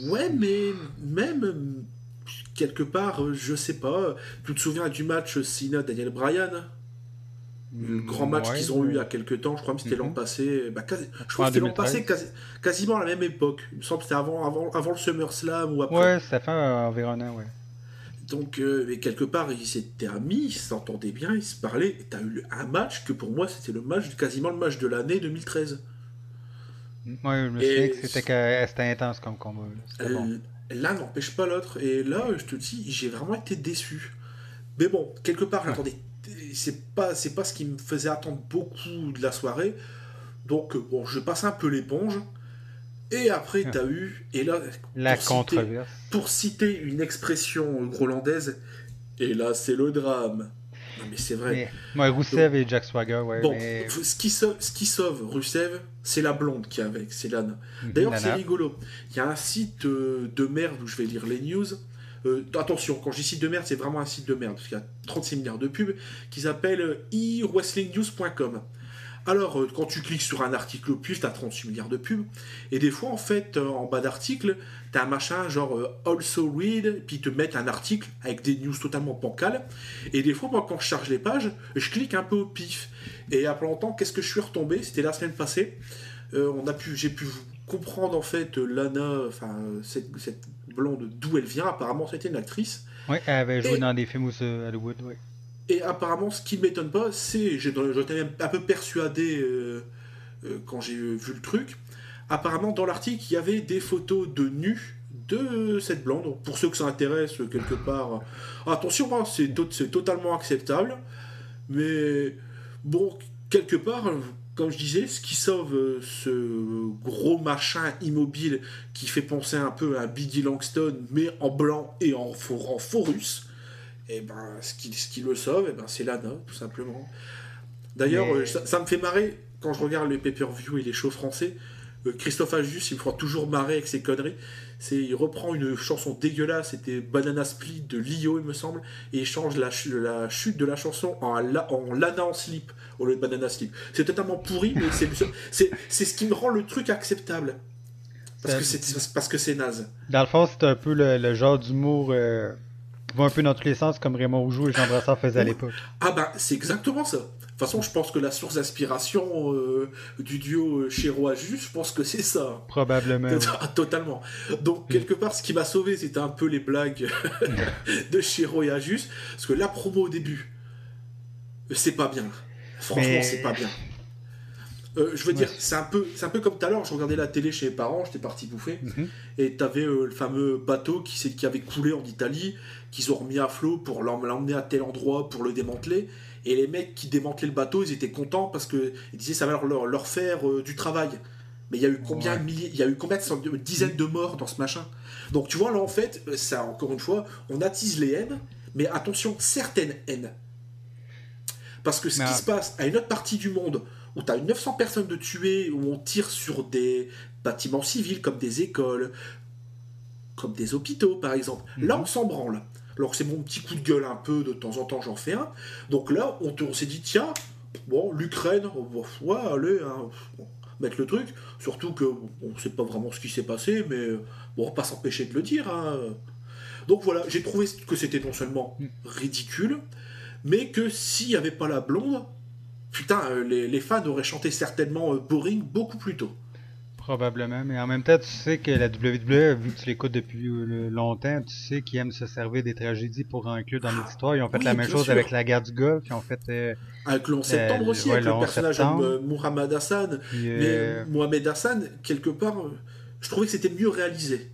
Ouais, mais même quelque part, je sais pas. Tu te souviens du match Cena Daniel Bryan, le grand match Ouais. qu'ils ont eu il y a quelques temps, je crois que c'était l'an Mhm. passé. Je Je crois crois en que c'était l'an passé, 2013. quasiment à la même époque. Il me semble que c'était avant le SummerSlam ou après. Ouais, ça fait environ un an, ouais. Donc, mais quelque part, ils s'étaient amis, ils s'entendaient bien, ils se parlaient. Et t'as eu un match que pour moi, c'était quasiment le match de l'année 2013. Ouais, je me souviens que Et c'était intense comme combat, là. C'était bon. l'un n'empêche pas l'autre. Et là, je te dis, j'ai vraiment été déçu. Mais bon, quelque part, j'attendais. C'est pas ce qui me faisait attendre beaucoup de la soirée. Donc, bon, je passe un peu l'éponge. Et après, t'as eu. Et là, La pour citer, controverse. pour citer une expression grolandaise, et là, c'est le drame. Non, mais c'est vrai. Mais, moi, Donc, Rousseff et Jack Swagger, ouais, bon, mais. ce qui sauve Rusev, c'est la blonde qui est avec, c'est Lana. Mhm, D'ailleurs, la c'est nappe. rigolo. Il y a un site de merde où je vais lire les news. Attention, quand je dis site de merde, c'est vraiment un site de merde, parce qu'il y a 36 milliards de pubs, qui s'appelle eWrestlingNews.com. Alors, quand tu cliques sur un article au pif, t'as 38 milliards de pubs. Et des fois, en fait, en bas d'article, t'as un machin genre also read, puis ils te mettent un article avec des news totalement bancales. Et des fois, moi, quand je charge les pages, je clique un peu au pif. Et il y a pas longtemps, qu'est-ce que je suis retombé? C'était la semaine passée. J'ai pu comprendre, en fait, Lana, enfin, cette blonde, d'où elle vient. Apparemment, c'était une actrice. Ouais, elle avait joué Et dans des films aussi à Hollywood, ouais. Et apparemment, ce qui ne m'étonne pas, c'est, j'étais même un peu persuadé quand j'ai vu le truc, apparemment dans l'article, il y avait des photos de nus de cette blonde. Donc, pour ceux que ça intéresse, quelque part, attention, hein, c'est totalement acceptable, mais bon, quelque part, comme je disais, ce qui sauve ce gros machin immobile qui fait penser un peu à Biggie Langston, mais en blanc et en faux russe, et ben, ce qui le sauve, et ben, c'est Lana, tout simplement. D'ailleurs, Mais. ça me fait marrer quand je regarde les pay-per-view et les shows français. Christophe Agius, il me fera toujours marrer avec ses conneries. Il reprend une chanson dégueulasse, c'était Banana Split de Lio, il me semble, et il change la chute de la chanson en Lana en slip au lieu de Banana Slip. C'est totalement pourri, mais c'est ce qui me rend le truc acceptable. c'est- Parce que c'est naze. Dans le fond, c'est un peu le genre d'humour qui va un peu dans tous les sens, comme Raymond Rougeau et Jean Brassard faisaient à Ouais. l'époque. Ah bah c'est exactement ça. De toute façon, je pense que la source d'inspiration du duo Chéreau-Ajus, je pense que c'est ça. Probablement, oui. Totalement. Donc, quelque part, ce qui m'a sauvé, c'était un peu les blagues de Chéreau et Ajus. Parce que la promo au début, c'est pas bien. Franchement, c'est pas Mais. bien. Je veux Ouais. dire, c'est un peu comme tout à l'heure, je regardais la télé chez mes parents, j'étais parti bouffer, Mhm. et t'avais le fameux bateau qui avait coulé en Italie, qu'ils ont remis à flot pour l'emmener à tel endroit pour le démanteler, et les mecs qui démantelaient le bateau, ils étaient contents parce qu'ils disaient ça va leur faire du travail. Mais il y a eu combien Ouais. de milliers, il y a eu combien de dizaines de morts dans ce machin. Donc tu vois là en fait, ça encore une fois, on attise les haines, mais attention, certaines haines. Parce que ce Mais qui se passe à une autre partie du monde où tu as 900 personnes de tuées, où on tire sur des bâtiments civils comme des écoles, comme des hôpitaux par exemple, là on mhm. s'en branle. Alors c'est mon petit coup de gueule un peu, de temps en temps j'en fais un. Donc là on s'est dit tiens, bon l'Ukraine, ouais allez, hein, mettre le truc. Surtout que on ne sait pas vraiment ce qui s'est passé, mais bon, on va pas s'empêcher de le dire. Hein. Donc voilà, j'ai trouvé que c'était non seulement ridicule, mais que s'il n'y avait pas la blonde, putain, les fans auraient chanté certainement Boring beaucoup plus tôt. Probablement, mais en même temps, tu sais que la WWE, vu que tu l'écoutes depuis longtemps, tu sais qu'ils aiment se servir des tragédies pour inclure dans les Ah, histoires. Ils ont fait la oui, même bien chose avec sûr. la guerre du Golfe, ils ont fait Avec le 11 septembre aussi, ouais, avec le le 11 personnage de septembre, Muhammad Hassan. puis Mais Mohamed Hassan, quelque part, je trouvais que c'était mieux réalisé.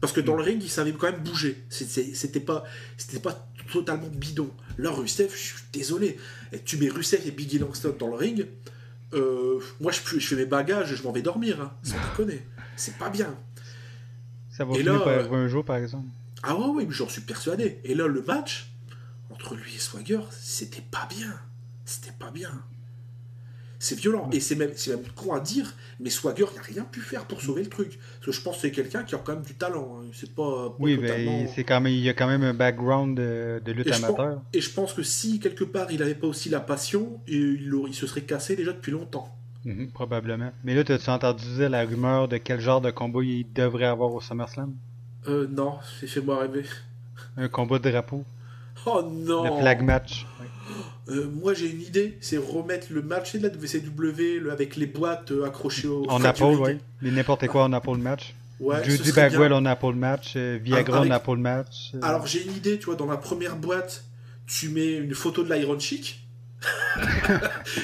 Parce que dans le ring, il savait quand même bouger. C'était pas totalement bidon. Là, Rusev, je suis désolé. Tu mets Rusev et Biggie Langston dans le ring, moi, je fais mes bagages et je m'en vais dormir. Hein, sans déconner. C'est pas bien. ça va Et là, finir par arriver un jour, par exemple. ah ouais, oui, j'en suis persuadé. Et là, le match entre lui et Swagger, c'était pas bien. C'était pas bien. C'est violent. Ouais. Et c'est même con à dire, mais Swagger n'a rien pu faire pour sauver le truc. Parce que je pense que c'est quelqu'un qui a quand même du talent. Hein. C'est pas Oui, ben, totalement. il y a quand même un background de lutte Et je pense, amateur. et je pense que si quelque part il n'avait pas aussi la passion, il se serait cassé déjà depuis longtemps. Mhm, probablement. Mais là, t'as-tu entendu dire la rumeur de quel genre de combat il devrait avoir au SummerSlam? Non, c'est fait-moi rêver. Un combat de drapeau. Oh Le flag non. match. Ouais. Moi j'ai une idée, c'est remettre le match de la WCW avec les boîtes accrochées au En frais du Apple, ring. oui. Mais n'importe quoi en Apple match. Ouais, ce Judy serait bien. Bagwell en Apple match. Viagra en Avec... Apple match. Alors j'ai une idée, tu vois, dans la première boîte, tu mets une photo de l'Iron Chic.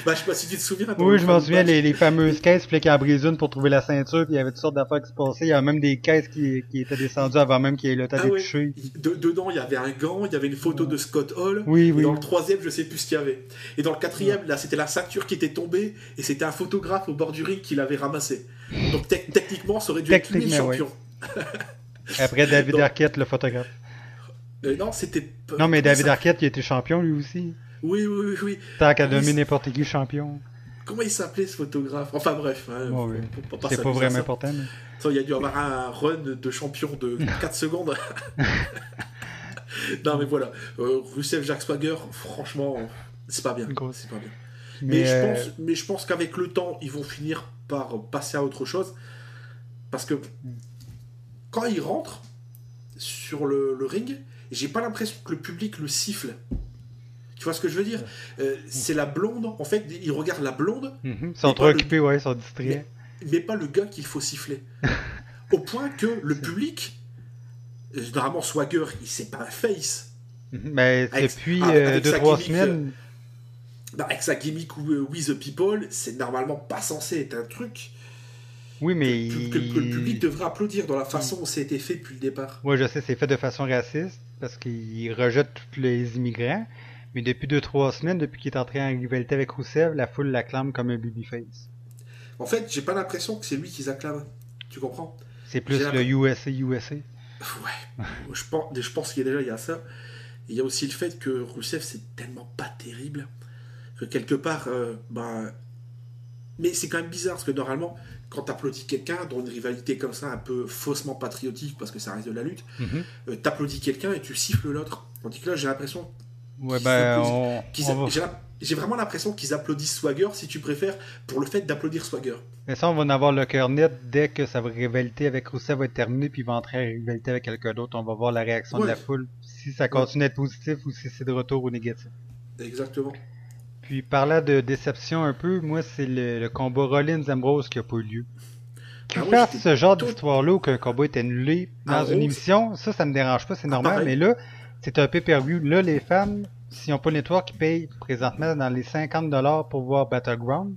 Bah, je sais pas si tu te souviens, dans Oui, le je m'en fameux souviens, match. les fameuses caisses, puis qu'il en brise une pour trouver la ceinture, puis il y avait toutes sortes d'affaires qui se passaient. Il y avait même des caisses qui étaient descendues avant même qu'il y ait le temps Ah d'être ouais, touché. dedans il y avait un gant, il y avait une photo de Scott Hall, Oui, et dans oui. le troisième je sais plus ce qu'il y avait. Et dans le Ouais. quatrième, là c'était la ceinture qui était tombée, et c'était un photographe au bord du ring qui l'avait ramassé. Donc techniquement ça aurait dû être lui le Techniquement, oui. champion. Après David Donc, Arquette, le photographe. non, c'était... Non, mais Comment il David s'appelait? Arquette, il était champion lui aussi. Oui, oui, oui, oui. Tant qu'à Comment il, nommer s- n'importe qui champion. comment il s'appelait ce photographe? Enfin bref, hein, Bon, oui. faut pas C'est pas s'amuser à vraiment ça. important, mais... Ça, il y a dû avoir un run de champion de 4 secondes. Non mais voilà, Rusev Jack Swagger, franchement, c'est pas bien. Grosse. C'est pas bien. Mais, Mais je pense qu'avec le temps, ils vont finir par passer à autre chose. Parce que quand ils rentrent sur le ring, j'ai pas l'impression que le public le siffle. Tu vois ce que je veux dire? C'est la blonde, en fait, ils regardent la blonde, Ils mais sont trop pas le, occupés, ouais, ils sont distraits. mais, mais pas le gars qu'il faut siffler. Au point que le public, généralement Swagger, c'est pas un face. Mais Avec, depuis avec sa 2-3 gimmick, semaines, avec sa gimmick We the People, c'est normalement pas censé être un truc oui, que, mais que le public devrait applaudir dans la façon dont ça a été fait depuis le départ. ouais, je sais, c'est fait de façon raciste parce qu'il rejette tous les immigrants. Mais depuis 2-3 semaines, depuis qu'il est entré en rivalité avec Rousseff, la foule l'acclame comme un babyface. En fait, j'ai pas l'impression que c'est lui qu'ils acclament. Tu comprends? C'est J'ai plus le l'impression. USA USA. Ouais, je pense qu'il y a déjà il y a ça. Et il y a aussi le fait que Rousseff c'est tellement pas terrible que quelque part, mais c'est quand même bizarre parce que normalement, quand t'applaudis quelqu'un dans une rivalité comme ça, un peu faussement patriotique parce que ça reste de la lutte, Mhm. t'applaudis quelqu'un et tu siffles l'autre. Tandis que là, j'ai l'impression Ouais, qu'ils ben, applaudissent. on va... J'ai vraiment l'impression qu'ils applaudissent Swagger, si tu préfères, pour le fait d'applaudir Swagger. Mais ça, on va en avoir le cœur net dès que sa rivalité avec Rousseff va être terminée, puis il va entrer en rivalité avec quelqu'un d'autre. On va voir la réaction de Ouais, la foule, si ça ouais, continue à être positif ou si c'est de retour au négatif. exactement. Puis, parlant de déception un peu, moi, c'est le combat Rollins-Ambrose qui a pas eu lieu. Qu'ils Ah, moi, fassent j'étais ce genre tout. d'histoire-là où qu'un combat est annulé Ah, dans une Rose. émission, ça me dérange pas, c'est Ah, normal, pareil. mais là, c'est un pay-per-view. Là, les fans, s'ils n'ont pas le network, ils payent présentement dans les 50$ pour voir Battleground.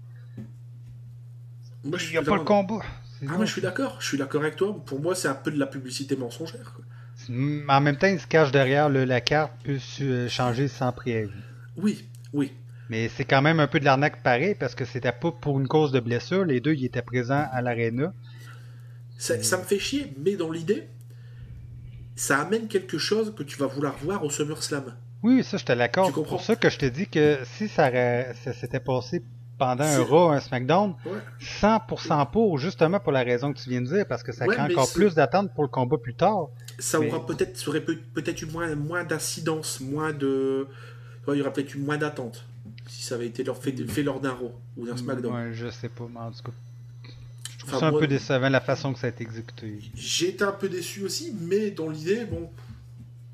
Moi, je Il n'y a suis pas le dans... combat. C'est Ah, mais dommage. je suis d'accord avec toi. Pour moi, c'est un peu de la publicité mensongère, quoi. En même temps, ils se cachent derrière la carte peut changer sans préavis. Oui, oui. Mais c'est quand même un peu de l'arnaque pareil parce que c'était pas pour une cause de blessure. Les deux, ils étaient présents à l'aréna. Ça me fait chier, mais dans l'idée, ça amène quelque chose que tu vas vouloir voir au SummerSlam. Oui, ça, je te Tu l'accorde. C'est pour comprends? ça que je te dis que si ça s'était passé pendant un C'est... Raw, un SmackDown, Ouais. 100% pour, justement pour la raison que tu viens de dire, parce que ça Ouais, crée mais encore plus d'attentes pour le combat plus tard. ça Mais aurait peut-être eu moins d'incidence, moins de... Ouais, il y aurait peut-être eu moins d'attente si ça avait été fait lors d'un Raw ou d'un SmackDown. ouais, je sais pas, mais en tout cas, je trouve Enfin, ça un moi, peu décevant la façon que ça a été exécuté. j'ai été un peu déçu aussi, mais dans l'idée, bon,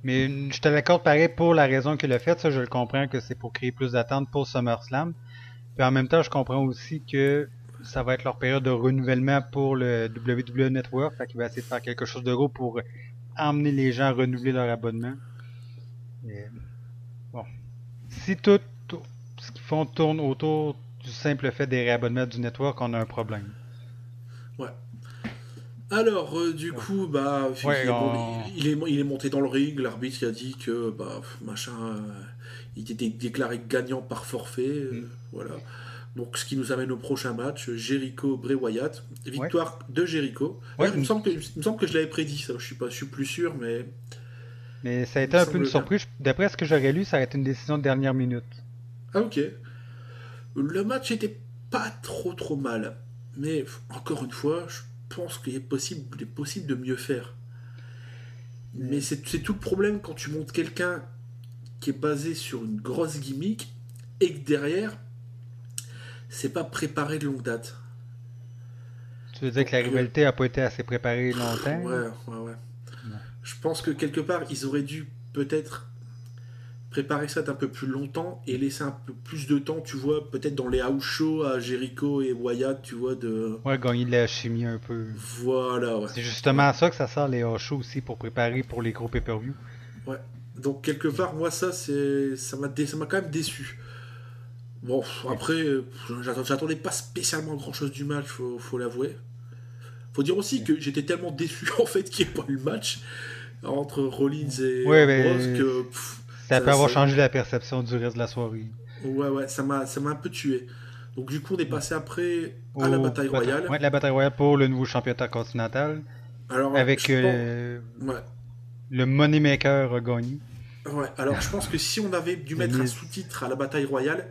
Mais je te l'accorde pareil pour la raison qu'il a faite, ça je le comprends que c'est pour créer plus d'attentes pour SummerSlam. Puis en même temps, je comprends aussi que ça va être leur période de renouvellement pour le WWE Network, fait qu'il va essayer de faire quelque chose de gros pour emmener les gens à renouveler leur abonnement. Et, bon, si tout ce qu'ils font tourne autour du simple fait des réabonnements du network, on a un problème. ouais. Alors, du Ouais, coup, ouais, il est monté dans le ring. L'arbitre a dit que, machin, il était déclaré gagnant par forfait. Voilà. Donc, ce qui nous amène au prochain match Jericho-Bray Wyatt. ouais, Victoire de Jericho. ouais, D'ailleurs, il me semble que je l'avais prédit, ça. Je suis plus sûr, mais mais ça a il me été un peu une semble bien. surprise. D'après ce que j'aurais lu, ça a été une décision de dernière minute. Ah, ok. Le match était pas trop mal. Mais encore une fois, je pense qu'il est possible de mieux faire. Mais Mais, c'est tout le problème quand tu montes quelqu'un qui est basé sur une grosse gimmick et que derrière, c'est pas préparé de longue date. tu veux dire que la Donc, rivalité a pas été assez préparée longtemps? ouais. Ouais. Je pense que quelque part, ils auraient dû peut-être préparer ça d'un peu plus longtemps et laisser un peu plus de temps, tu vois, peut-être dans les house shows à Jericho et Wyatt, tu vois, de... Ouais, gagner de la chimie un peu. Voilà, ouais. C'est Ouais, justement à ça que ça sert les shows aussi pour préparer pour les gros pay-per-view. ouais. Donc quelque part, moi, ça m'a quand même déçu. Bon, Mais, après, j'attendais pas spécialement grand-chose du match, faut l'avouer. Faut dire aussi mais- que j'étais tellement déçu en fait qu'il n'y ait pas eu le match entre Rollins et ouais, Ambrose mais que ça peut avoir changé la perception du reste de la soirée. ouais, ça m'a un peu tué. Donc du coup, on est Ouais. passé après à la bataille royale. Ouais, la bataille royale pour le nouveau championnat continental Alors, je avec pense, ouais, le Moneymaker a gagné. ouais. Alors, je pense que si on avait dû Le mettre un Miz. sous-titre à la bataille royale,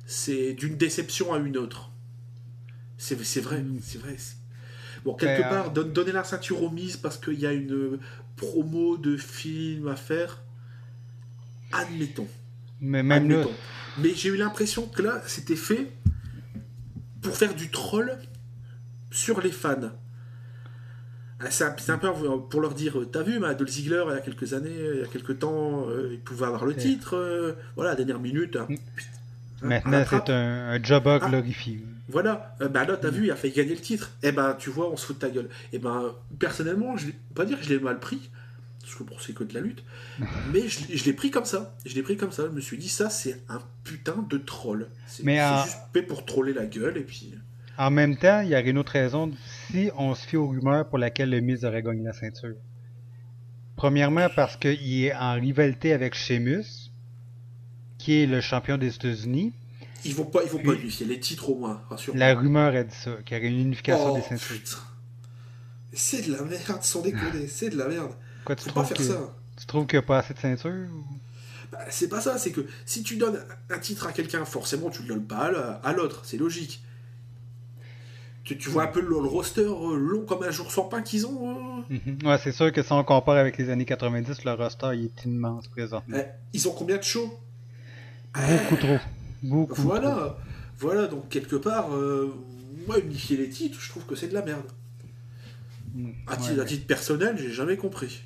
c'est d'une déception à une autre. C'est vrai, Hmm. c'est vrai. Bon, quelque Ben, part, donner la ceinture aux Miz parce qu'il y a une promo de film à faire, admettons. mais même là, Admettons. Mais j'ai eu l'impression que là, c'était fait pour faire du troll sur les fans. C'est un peu pour leur dire, t'as vu, Dolph Ziggler, il y a quelques années, il y a quelques temps, il pouvait avoir le c'est- titre, voilà, dernière minute, maintenant c'est rattrape. un jobber Ah, glorifié. voilà, bah là, t'as Hmm. vu, il a fait gagner le titre. Eh ben, tu vois, on se fout de ta gueule. Eh ben, personnellement, je vais pas dire que je l'ai mal pris, parce que bon, c'est que de la lutte, mais je l'ai pris comme ça. Je l'ai pris comme ça. Je me suis dit, ça, c'est un putain de troll. Mais C'est juste fait pour troller la gueule, et puis. en même temps, il y aurait une autre raison si on se fie aux rumeurs pour laquelle le Miz aurait gagné la ceinture. Premièrement, parce qu'il est en rivalité avec Sheamus, qui est le champion des États-Unis. Ils vont pas Puis, unifier les titres au moins, la rassure-moi. rumeur a dit ça, qu'il y aurait une unification des Oh ceintures. putain. C'est de la merde, sans déconner, c'est de la merde. Quoi, Faut pas faire ça. tu trouves qu'il n'y a pas assez de ceintures? Bah, c'est pas ça, c'est que si tu donnes un titre à quelqu'un, forcément tu le donnes pas à l'autre, c'est logique. Tu vois un peu le roster long comme un jour sans pain qu'ils ont. Mhm. Ouais, c'est sûr que si on compare avec les années 90, le roster il est immense présentement. Ils ont combien de shows? Beaucoup trop. Beaucoup trop. Voilà. Voilà, donc quelque part, moi, unifier les titres, je trouve que c'est de la merde. Ouais, À titre personnel, j'ai jamais compris.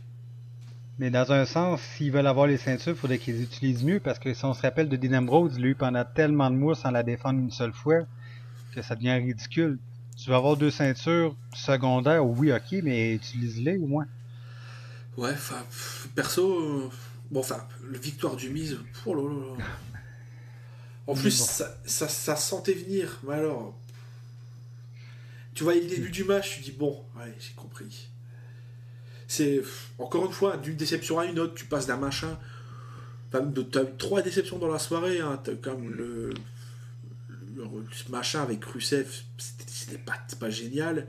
mais dans un sens, s'ils veulent avoir les ceintures, il faudrait qu'ils les utilisent mieux parce que si on se rappelle de Dean Ambrose, il l'a eu pendant tellement de mois sans la défendre une seule fois que ça devient ridicule. Tu veux avoir deux ceintures secondaires, oui, ok, mais utilise-les au moins. Ouais, enfin, perso, bon, enfin, le victoire du Miz, oh là là. En Mais plus, bon. ça sentait venir, mais alors, tu voyais le début du match, tu dis, bon, ouais, j'ai compris. C'est, encore une fois, d'une déception à une autre, tu passes d'un machin. Enfin, t'as eu trois déceptions dans la soirée, hein. T'as comme ce machin avec Rusev, c'est pas génial.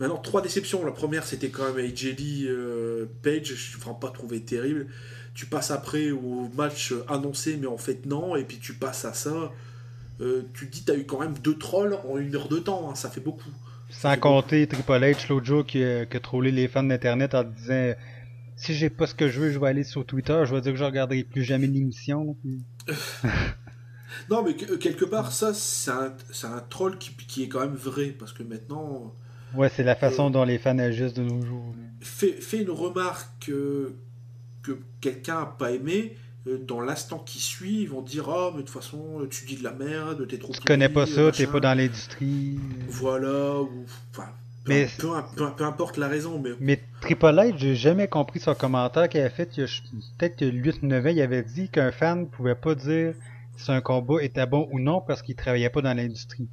Maintenant, trois déceptions. La première, c'était quand même AJ Lee, Page, je ne vraiment pas trouvé terrible. Tu passes après au match annoncé, mais en fait non, et puis tu passes à ça. Tu te dis, t'as eu quand même deux trolls en 1 heure de temps, hein. Ça fait beaucoup. Ça Sans fait beaucoup. compter Triple H l'autre jour qui a trollé les fans d'internet en disant si j'ai pas ce que je veux, je vais aller sur Twitter, je vais dire que je regarderai plus jamais l'émission. Puis... Non, mais quelque part, ça, c'est un troll qui est quand même vrai, parce que maintenant, Ouais, c'est la euh, façon dont les fans agissent de nos jours. fait une remarque que quelqu'un n'a pas aimé, dans l'instant qui suit, ils vont dire, ah, mais de toute façon, tu dis de la merde, t'es trop Tu connais pas pourri, ça, t'es pas machin. dans l'industrie. Voilà, ou. Enfin, Mais, peu importe la raison, mais. mais Triple H, j'ai jamais compris son commentaire qu'il avait fait il y a peut-être 8-9 ans. Il avait dit qu'un fan pouvait pas dire si un combat était bon ou non parce qu'il travaillait pas dans l'industrie.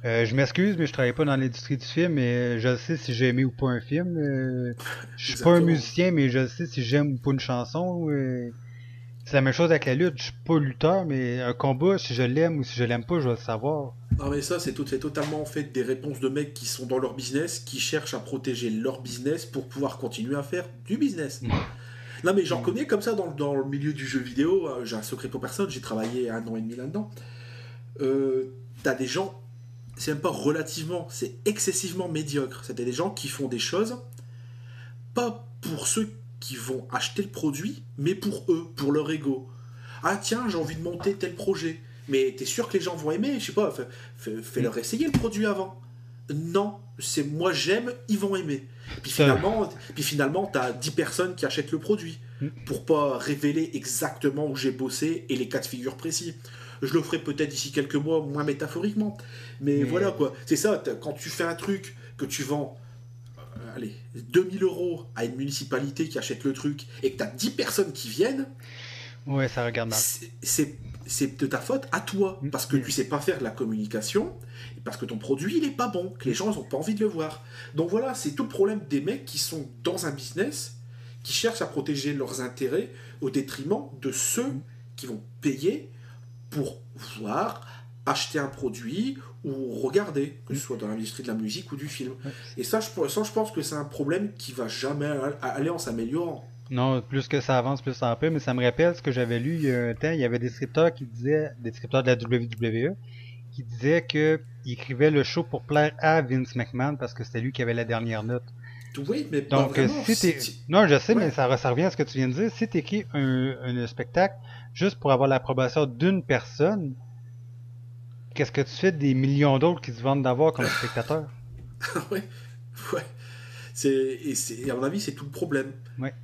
Je m'excuse, mais je travaille pas dans l'industrie du film et je sais si j'ai aimé ou pas un film. Je suis pas un Exactement. musicien, mais je sais si j'aime ou pas une chanson. C'est la même chose avec la lutte. Je suis pas lutteur, mais un combat, si je l'aime ou si je l'aime pas, je vais le savoir. Non, mais ça, c'est totalement en fait des réponses de mecs qui sont dans leur business, qui cherchent à protéger leur business pour pouvoir continuer à faire du business. Non, mais j'en connais comme ça dans le milieu du jeu vidéo. J'ai un secret pour personne, j'ai travaillé 1 an et demi là-dedans. Euh, t'as des gens, c'est même pas relativement, c'est excessivement médiocre. C'est des gens qui font des choses, pas pour ceux qui vont acheter le produit, mais pour eux, pour leur ego. Ah tiens, j'ai envie de monter tel projet. Mais t'es sûr que les gens vont aimer? Je sais pas, fais-leur essayer le produit avant. Non, c'est moi j'aime, ils vont aimer. Puis finalement, t'as 10 personnes qui achètent le produit pour pas révéler exactement où j'ai bossé et les cas de figure précis. Je le ferai peut-être d'ici quelques mois, moins métaphoriquement. Mais voilà quoi, c'est ça, quand tu fais un truc que tu vends, allez, 2 000 € à une municipalité qui achète le truc et que t'as 10 personnes qui viennent, Ouais, ça regarde mal. c'est de ta faute à toi, parce que tu sais pas faire de la communication, et parce que ton produit il est pas bon, que les gens ont pas envie de le voir. Donc voilà, c'est tout le problème des mecs qui sont dans un business, qui cherchent à protéger leurs intérêts au détriment de ceux qui vont payer pour voir, acheter un produit ou regarder, que ce soit dans l'industrie de la musique ou du film. Et ça, je pense que c'est un problème qui va jamais aller en s'améliorant. Non, plus que ça avance, plus ça en peut, mais ça me rappelle ce que j'avais lu il y a un temps. Il y avait des scripteurs des scripteurs de la WWE, qui disaient que il écrivait le show pour plaire à Vince McMahon parce que c'était lui qui avait la dernière note. Oui, mais pas Donc, vraiment. si t'es... Non, je sais, Ouais. mais ça revient à ce que tu viens de dire. Si t'écris un spectacle juste pour avoir l'approbation d'une personne, qu'est-ce que tu fais des millions d'autres qui se vendent d'avoir comme spectateurs? Ouais, ouais. Et à mon avis, c'est tout le problème. Ouais.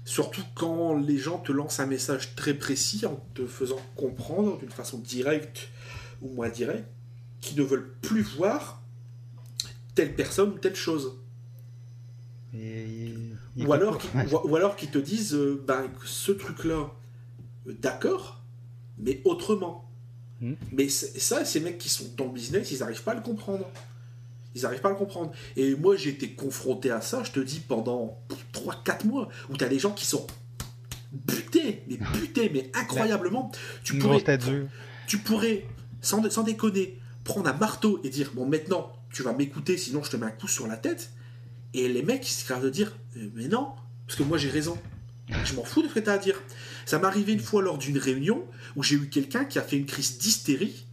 Surtout quand les gens te lancent un message très précis en te faisant comprendre d'une façon directe ou moins directe qu'ils ne veulent plus voir telle personne ou telle chose. Ou alors qu'ils te disent ben, ce truc-là, d'accord, mais autrement. Mais ça, ces mecs qui sont dans le business, ils n'arrivent pas à le comprendre. Ils n'arrivent pas à le comprendre. Et moi, j'ai été confronté à ça, je te dis, pendant 3-4 mois, où tu as des gens qui sont butés, mais incroyablement. Tu pourrais, sans déconner, prendre un marteau et dire, bon, maintenant, tu vas m'écouter, sinon je te mets un coup sur la tête. Et les mecs, ils se capables de dire, mais non, parce que moi j'ai raison. Je m'en fous de ce que tu as à dire. Ça m'est arrivé une fois lors d'une réunion où j'ai eu quelqu'un qui a fait une crise d'hystérie.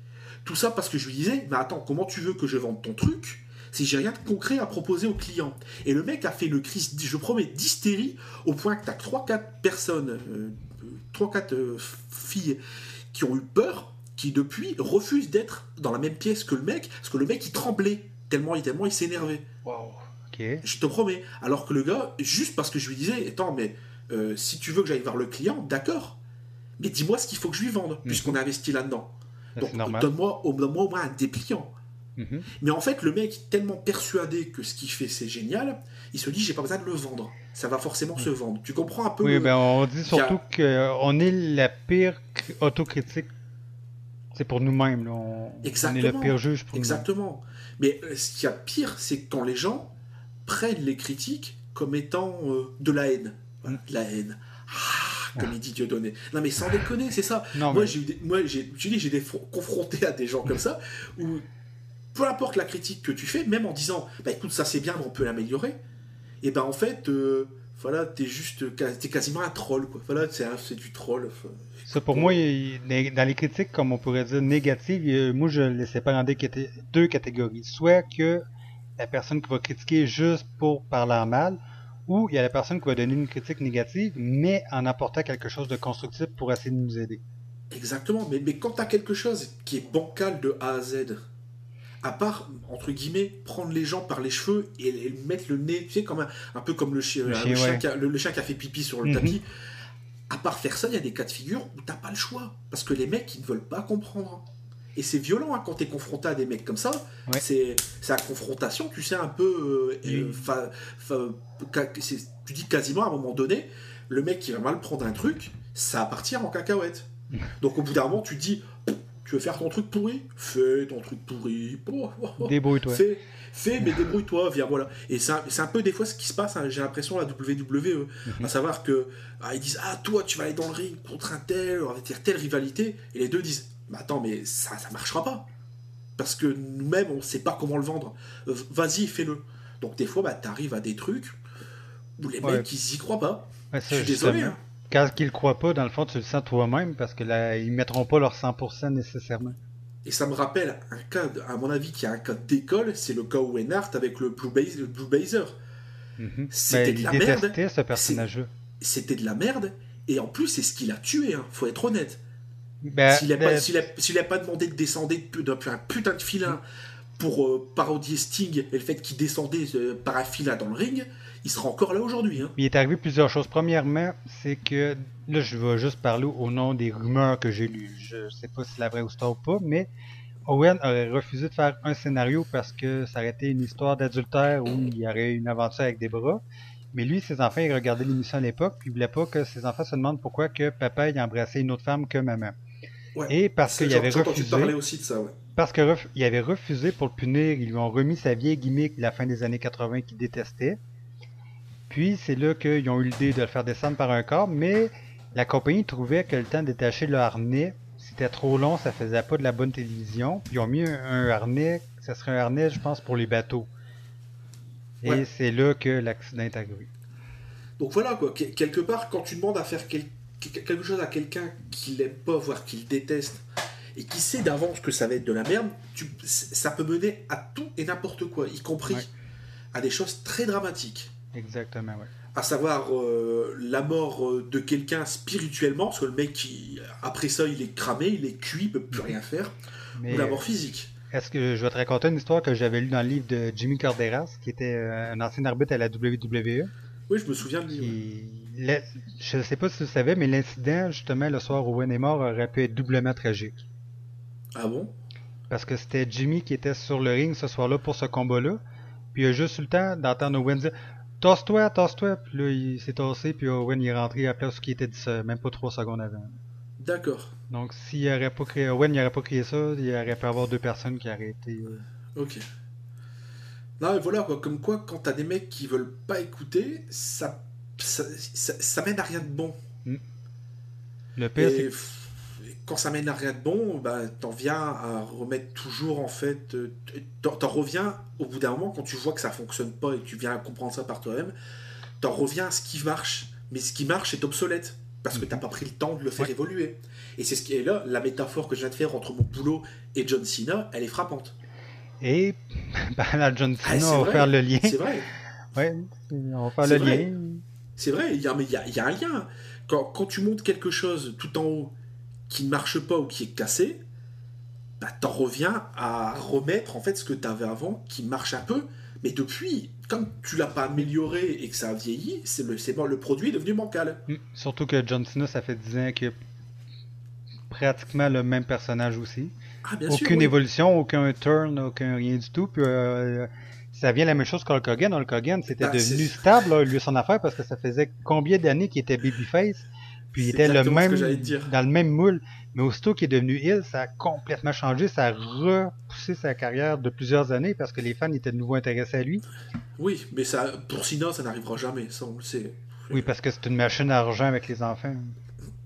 Tout ça parce que je lui disais, mais attends, comment tu veux que je vende ton truc si j'ai rien de concret à proposer au client? Et le mec a fait une crise, je promets, d'hystérie au point que tu as 3-4 personnes, 3-4 filles qui ont eu peur, qui depuis refusent d'être dans la même pièce que le mec, parce que le mec il tremblait tellement il s'énervait. Wow. Je te promets. Alors que le gars, juste parce que je lui disais, attends, mais si tu veux que j'aille voir le client, d'accord. Mais dis-moi ce qu'il faut que je lui vende, puisqu'on a investi là-dedans. Donc donne-moi au moins un dépliant. Mais en fait, le mec est tellement persuadé que ce qu'il fait c'est génial, il se dit j'ai pas besoin de le vendre. Ça va forcément se vendre. Tu comprends un peu? Oui, ben on dit surtout qu'on est la pire autocritique. C'est pour nous-mêmes. On est le pire juge pour nous-mêmes. Exactement. Mais ce qu'il y a de pire, c'est quand les gens prennent les critiques comme étant de la haine. Voilà, de la haine. Comme il dit Dieudonné. Non mais sans déconner, c'est ça. Non, moi, j'ai été confronté à des gens comme ça, où peu importe la critique que tu fais, même en disant, bah écoute, ça c'est bien, mais on peut l'améliorer, et ben en fait, voilà, t'es quasiment un troll, quoi. Voilà, c'est du troll. Ça, pour moi, dans les critiques, comme on pourrait dire, négatives, moi je les sépare en deux catégories. Soit que la personne qui va critiquer juste pour parler en mal, ou il y a la personne qui va donner une critique négative, mais en apportant quelque chose de constructif pour essayer de nous aider. Exactement, mais quand t'as quelque chose qui est bancal de A à Z, à part, entre guillemets, prendre les gens par les cheveux et mettre le nez, tu sais, comme un peu comme le chien qui a fait pipi sur le tapis, à part faire ça, il y a des cas de figure où t'as pas le choix, parce que les mecs, ils ne veulent pas comprendre. Et c'est violent quand t'es confronté à des mecs comme ça. C'est la confrontation, tu sais, un peu. Tu dis quasiment à un moment donné, le mec qui va mal prendre un truc, ça va partir en cacahuète. Donc au bout d'un moment, tu te dis, tu veux faire ton truc pourri? Fais ton truc pourri. Débrouille-toi. Fais, mais débrouille-toi, viens, voilà. Et c'est un peu des fois ce qui se passe, hein, j'ai l'impression, à la WWE. À savoir que ils disent, toi, tu vas aller dans le ring contre un tel, avec telle rivalité. Et les deux disent, attends, mais ça marchera pas. Parce que nous-mêmes, on sait pas comment le vendre. Vas-y, fais-le. Donc des fois, t'arrives à des trucs où les mecs, ils y croient pas. Ça, je suis désolé. Hein. Quand ils croient pas, dans le fond, tu le sens toi-même, parce que là, ils mettront pas leur 100% nécessairement. Et ça me rappelle un cas, à mon avis, qui a un cas d'école, c'est le cas Owen Hart avec le Blue Blazer. Ben, C'était de il la merde. détestait ce c'est- personnage-là. C'était de la merde. Et en plus, c'est ce qui l'a tué, hein, faut être honnête. Ben, S'il a pas demandé de descendre d'un putain de filin pour parodier Sting et le fait qu'il descendait par un filin dans le ring, il sera encore là aujourd'hui. Hein. il est arrivé plusieurs choses. Premièrement, c'est que là, je vais juste parler au nom des rumeurs que j'ai lues. Je sais pas si c'est la vraie histoire ou pas, mais Owen aurait refusé de faire un scénario parce que ça aurait été une histoire d'adultère où il y aurait une aventure avec des bras. Mais lui, ses enfants, ils regardaient l'émission à l'époque, puis il voulait pas que ses enfants se demandent pourquoi que papa il embrassait une autre femme que maman. Ouais, Et parce qu'il avait j'ai entendu parler refusé, aussi de ça, ouais. parce que il avait refusé pour le punir, ils lui ont remis sa vieille gimmick de la fin des années 80 qu'il détestait. Puis c'est là qu'ils ont eu l'idée de le faire descendre par un corps, mais la compagnie trouvait que le temps de détacher le harnais, c'était trop long, ça faisait pas de la bonne télévision. Ils ont mis un harnais, ça serait un harnais, je pense, pour les bateaux. Ouais. Et c'est là que l'accident est arrivé. Donc voilà, quoi. Quelque part, quand tu demandes à faire quelque chose à quelqu'un qu'il n'aime pas, voire qu'il déteste, et qui sait d'avance que ça va être de la merde, ça peut mener à tout et n'importe quoi, y compris Ouais, à des choses très dramatiques. exactement, ouais. À savoir la mort de quelqu'un spirituellement, parce que le mec, après ça, il est cramé, il est cuit, il peut plus rien faire, ou Mais la mort physique. est-ce que je vais te raconter une histoire que j'avais lue dans le livre de Jimmy Corderas, qui était un ancien arbitre à la WWE, Oui, je me souviens de lui. Ouais. je sais pas si tu le savais, mais l'incident, justement, le soir où Owen est mort, aurait pu être doublement tragique. Ah bon? Parce que c'était Jimmy qui était sur le ring ce soir-là pour ce combat-là. Puis il a juste eu le temps d'entendre Owen dire tasse-toi, tasse-toi. Puis là, il s'est tassé, puis Owen il est rentré à la place qui était dit ça, même pas 3 secondes avant. D'accord. Donc s'il aurait pas créé Owen, il aurait pas créé ça, il aurait pu avoir deux personnes qui auraient été. Ok. Non, mais voilà, quoi. Comme quoi, quand t'as des mecs qui veulent pas écouter, ça mène à rien de bon. Hmm. Le pire, c'est Et que quand ça mène à rien de bon, bah, t'en viens à remettre toujours, en fait. T'en reviens, au bout d'un moment, quand tu vois que ça fonctionne pas et que tu viens à comprendre ça par toi-même, t'en reviens à ce qui marche. Mais ce qui marche est obsolète. Parce que t'as pas pris le temps de le faire ouais. évoluer. Et c'est ce qui est là, la métaphore que je viens de faire entre mon boulot et John Cena, elle est frappante. Et ben, la John Ah, Cena, c'est on va faire vrai, le lien. c'est vrai, Ouais, on va faire c'est le vrai. lien. C'est vrai, il y a un lien. Quand tu montes quelque chose tout en haut qui ne marche pas ou qui est cassé, bah, t'en reviens à remettre en fait ce que t'avais avant qui marche un peu. Mais depuis, comme tu l'as pas amélioré et que ça a vieilli, le produit est devenu bancal. Surtout que John Cena, ça fait 10 ans qu'il a pratiquement le même personnage aussi. Ah, bien sûr, Aucune oui. évolution, aucun turn, aucun rien du tout. Puis ça vient la même chose qu'Hulk Hogan. Hulk Hogan, c'était Bah, devenu stable, là, lui son affaire, parce que ça faisait combien d'années qu'il était babyface, puis il c'est était le exactement ce que j'allais même te dire. dans le même moule. Mais aussitôt qu'il est devenu heel, ça a complètement changé, ça a repoussé sa carrière de plusieurs années parce que les fans étaient de nouveau intéressés à lui. Oui, mais ça, pour Sina, ça n'arrivera jamais, ça on le sait. Oui, parce que c'est une machine à argent avec les enfants.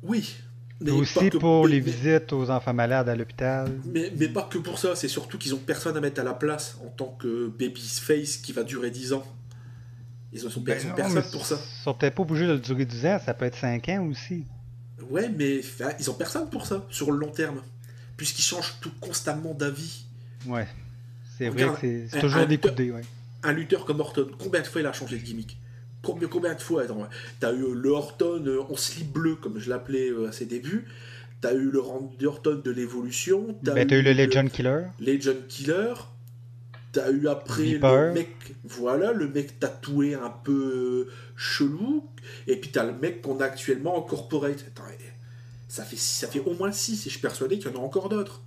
Oui, Puis mais pas aussi que, pour les visites aux enfants malades à l'hôpital. mais pas que pour ça, c'est surtout qu'ils ont personne à mettre à la place en tant que babyface qui va durer 10 ans. Ils ont Ben non, mais personne pour ça. ils sont peut-être pas obligés de le durer 10 ans, ça peut être 5 ans aussi. Ouais, mais enfin, ils ont personne pour ça, sur le long terme. Puisqu'ils changent tout constamment d'avis. Ouais, c'est vrai que Regarde, c'est toujours des coups de dé, ouais. un lutteur comme Orton, combien de fois il a changé de gimmick? Combien de fois? Attends, t'as eu le Orton en slip bleu, comme je l'appelais à ses débuts. T'as eu le Randy Orton de l'évolution. Ben t'as eu le Legend Killer, Legend Killer. T'as eu après le Viper. mec, voilà, le mec tatoué un peu chelou. Et puis t'as le mec qu'on a actuellement en corporate. Attends, ça fait au moins 6 et je suis persuadé qu'il y en a encore d'autres.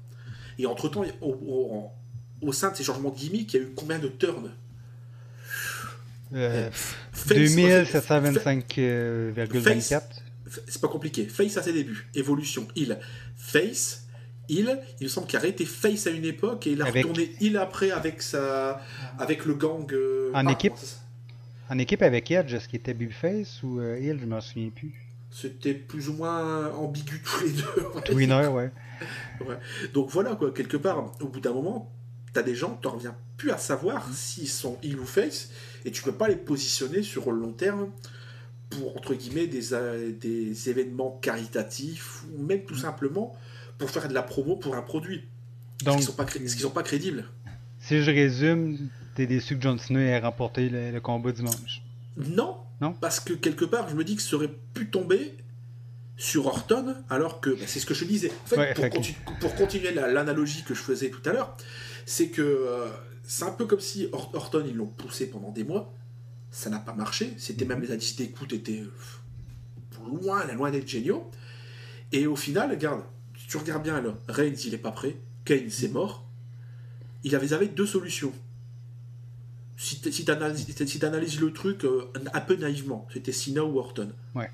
Et entre-temps, au sein de ces changements de gimmick, il y a eu combien de turns? Euh, Face, 2725,24. c'est pas compliqué. Face à ses débuts. Évolution, il. Face, il me semble qu'il a arrêté Face à une époque et il a Avec, retourné il après avec le gang. en équipe, Comment ça. en équipe avec Edge, est-ce qu'il était Babyface ou Hill, je m'en souviens plus. C'était plus ou moins ambigu tous les deux. Tweener, ouais. Ouais. Donc voilà, quoi, quelque part, au bout d'un moment, t'as des gens, t'en reviens plus à savoir s'ils sont heel ou face, et tu peux pas les positionner sur le long terme pour, entre guillemets, des événements caritatifs, ou même tout simplement pour faire de la promo pour un produit. Donc, Est-ce qu'ils sont pas crédibles? si je résume, t'es déçu que John Cena ait remporté le combat dimanche. Non, Non? parce que quelque part, je me dis que ça aurait pu tomber sur Orton, alors que c'est ce que je te disais. En fait, Ouais, pour continuer l'analogie que je faisais tout à l'heure, c'est que c'est un peu comme si Orton, ils l'ont poussé pendant des mois, ça n'a pas marché, c'était même les indices d'écoute étaient loin d'être géniaux, et au final, regarde, si tu regardes bien là, Reigns, il est pas prêt, Kane, c'est mort, ils avaient deux solutions. Si tu analyses le truc un peu naïvement, c'était Cena ou Orton. Ouais.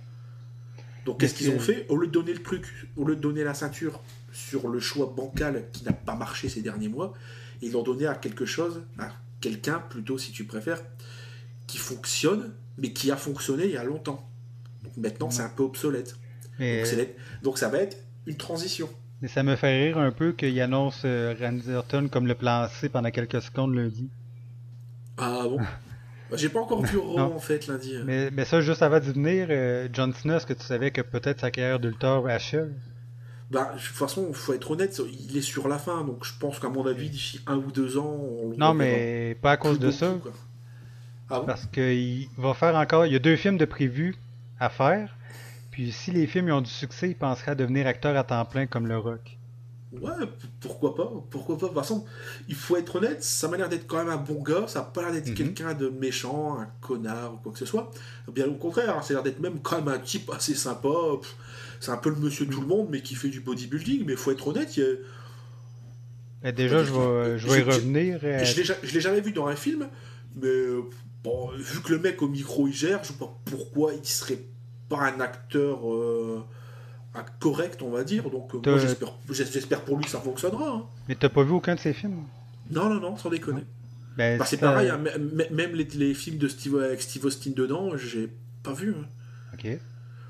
Donc qu'est-ce qu'ils ont fait? Au lieu de donner le truc, au lieu de donner la ceinture sur le choix bancal qui n'a pas marché ces derniers mois, ils l'ont donné à quelque chose, à quelqu'un plutôt si tu préfères, qui fonctionne, mais qui a fonctionné il y a longtemps. Donc maintenant c'est un peu obsolète. Donc ça va être une transition. Mais ça me fait rire un peu qu'il annonce Randy Orton comme le plan C pendant quelques secondes lundi. Ah bon? J'ai pas encore vu Raw en fait lundi. Mais ça, juste avant d'y venir, John Cena, est-ce que tu savais que peut-être sa carrière de lutteur achève? De toute façon, faut être honnête, il est sur la fin, donc je pense qu'à mon avis, d'ici 1 ou 2 ans, on le Non, mais pas à cause de ça. Quoi. Ah bon? Parce qu'il va faire encore. Il y a 2 films de prévus à faire. Puis si les films ont du succès, il penserait à devenir acteur à temps plein comme le Rock. Ouais, pourquoi pas? Pourquoi pas? De toute façon, il faut être honnête, ça m'a l'air d'être quand même un bon gars, ça n'a pas l'air d'être quelqu'un de méchant, un connard ou quoi que ce soit. Bien au contraire, ça a l'air d'être même quand même un type assez sympa. C'est un peu le monsieur tout le monde, mais qui fait du bodybuilding. Mais il faut être honnête, déjà, je vais y revenir. Je l'ai jamais vu dans un film, mais bon, vu que le mec au micro il gère, je sais pas pourquoi il serait pas un acteur correct, on va dire. Donc moi j'espère pour lui que ça fonctionnera. Hein. Mais t'as pas vu aucun de ses films? Non, sans déconner. Ben, c'est pareil, hein, même les films de avec Steve Austin dedans, j'ai pas vu. Hein. Ok.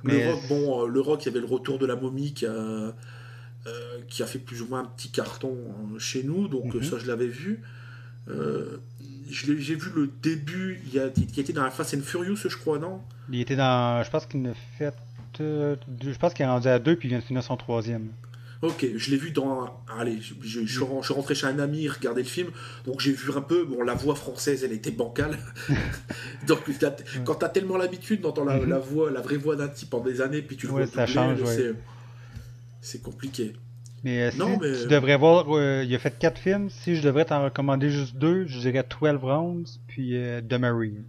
Le Rock, il y avait le retour de la momie qui a fait plus ou moins un petit carton chez nous, donc ça je l'avais vu. J'ai vu le début, il était dans la Fast and Furious, je crois, non? Il était dans. Je pense qu'il a fait. Je pense qu'il est rendu à 2 puis il vient de finir son 3e. Ok, je l'ai vu dans. Allez, je suis rentré chez un ami, regarder le film, donc j'ai vu un peu. Bon, la voix française, elle était bancale. Donc, quand t'as tellement l'habitude d'entendre la vraie voix d'un type pendant des années, puis tu le vois ça change, c'est compliqué. Mais tu devrais voir. Il a fait 4 films. Si je devrais t'en recommander juste 2, je dirais 12 Rounds puis The Marine.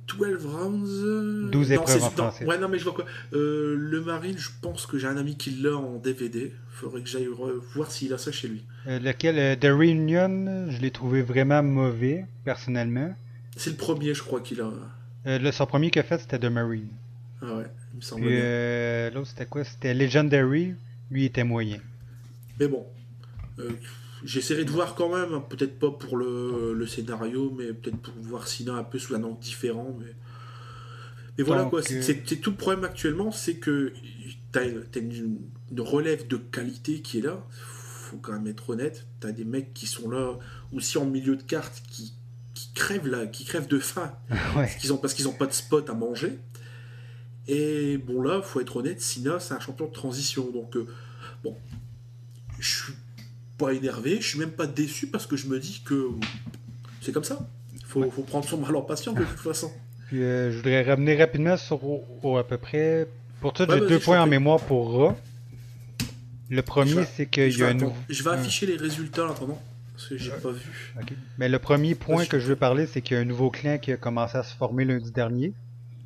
12 Rounds. 12 épreuves en français. Ouais, non, mais je vois quoi. Le Marine, je pense que j'ai un ami qui l'a en DVD. Faudrait que j'aille voir s'il a ça chez lui. Lequel The Reunion, je l'ai trouvé vraiment mauvais, personnellement. C'est le premier, je crois qu'il a. Son premier qu'il a fait, c'était The Marine. Ah ouais, il me semble puis, bien. L'autre, c'était quoi? C'était Legendary. Lui, il était moyen. Mais bon. J'essaierai de voir quand même, peut-être pas pour le scénario, mais peut-être pour voir Sina un peu sous un angle différent. Mais voilà. Donc, quoi, c'est tout le problème actuellement, c'est que t'as une relève de qualité qui est là, faut quand même être honnête. T'as des mecs qui sont là, aussi en milieu de carte, qui crèvent de faim, ouais. parce qu'ils ont pas de spot à manger. Et bon là, faut être honnête, Sina c'est un champion de transition, donc bon, je suis pas énervé, je suis même pas déçu parce que je me dis que c'est comme ça. Faut prendre son mal en patience de toute façon. Puis je voudrais revenir rapidement sur à peu près. Pour tout, j'ai 2 points en mémoire pour Raw. Le premier, c'est qu'il y a je vais afficher les résultats en attendant, parce que j'ai pas vu. Okay. Mais le premier point que je veux parler, c'est qu'il y a un nouveau clan qui a commencé à se former lundi dernier.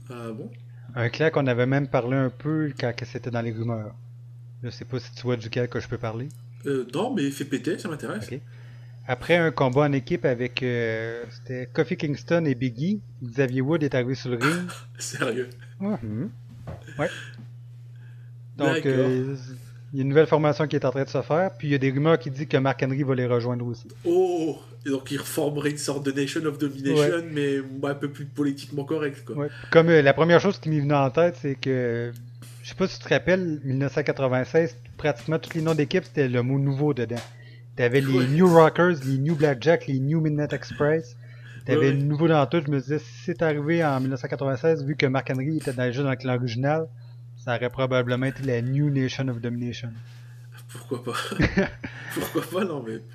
Ah bon? Un clan qu'on avait même parlé un peu quand c'était dans les rumeurs. Je sais pas si tu vois duquel que je peux parler. Non, mais fais péter, ça m'intéresse. Okay. Après un combat en équipe avec c'était Kofi Kingston et Big E, Xavier Wood est arrivé sur le ring. Sérieux? Ouais. Donc il y a une nouvelle formation qui est en train de se faire, puis il y a des rumeurs qui disent que Mark Henry va les rejoindre aussi. Oh! Et donc il reformerait une sorte de Nation of Domination, mais un peu plus politiquement correct, quoi. Ouais. Comme la première chose qui m'est venue en tête, c'est que je sais pas si tu te rappelles, 1996, pratiquement tous les noms d'équipes, c'était le mot nouveau dedans. T'avais les New Rockers, les New Blackjack, les New Midnight Express. T'avais le nouveau dans tout. Je me disais, si c'est arrivé en 1996, vu que Mark Henry était déjà dans le clan original, ça aurait probablement été la New Nation of Domination. Pourquoi pas? Pourquoi pas, non, mais... De toute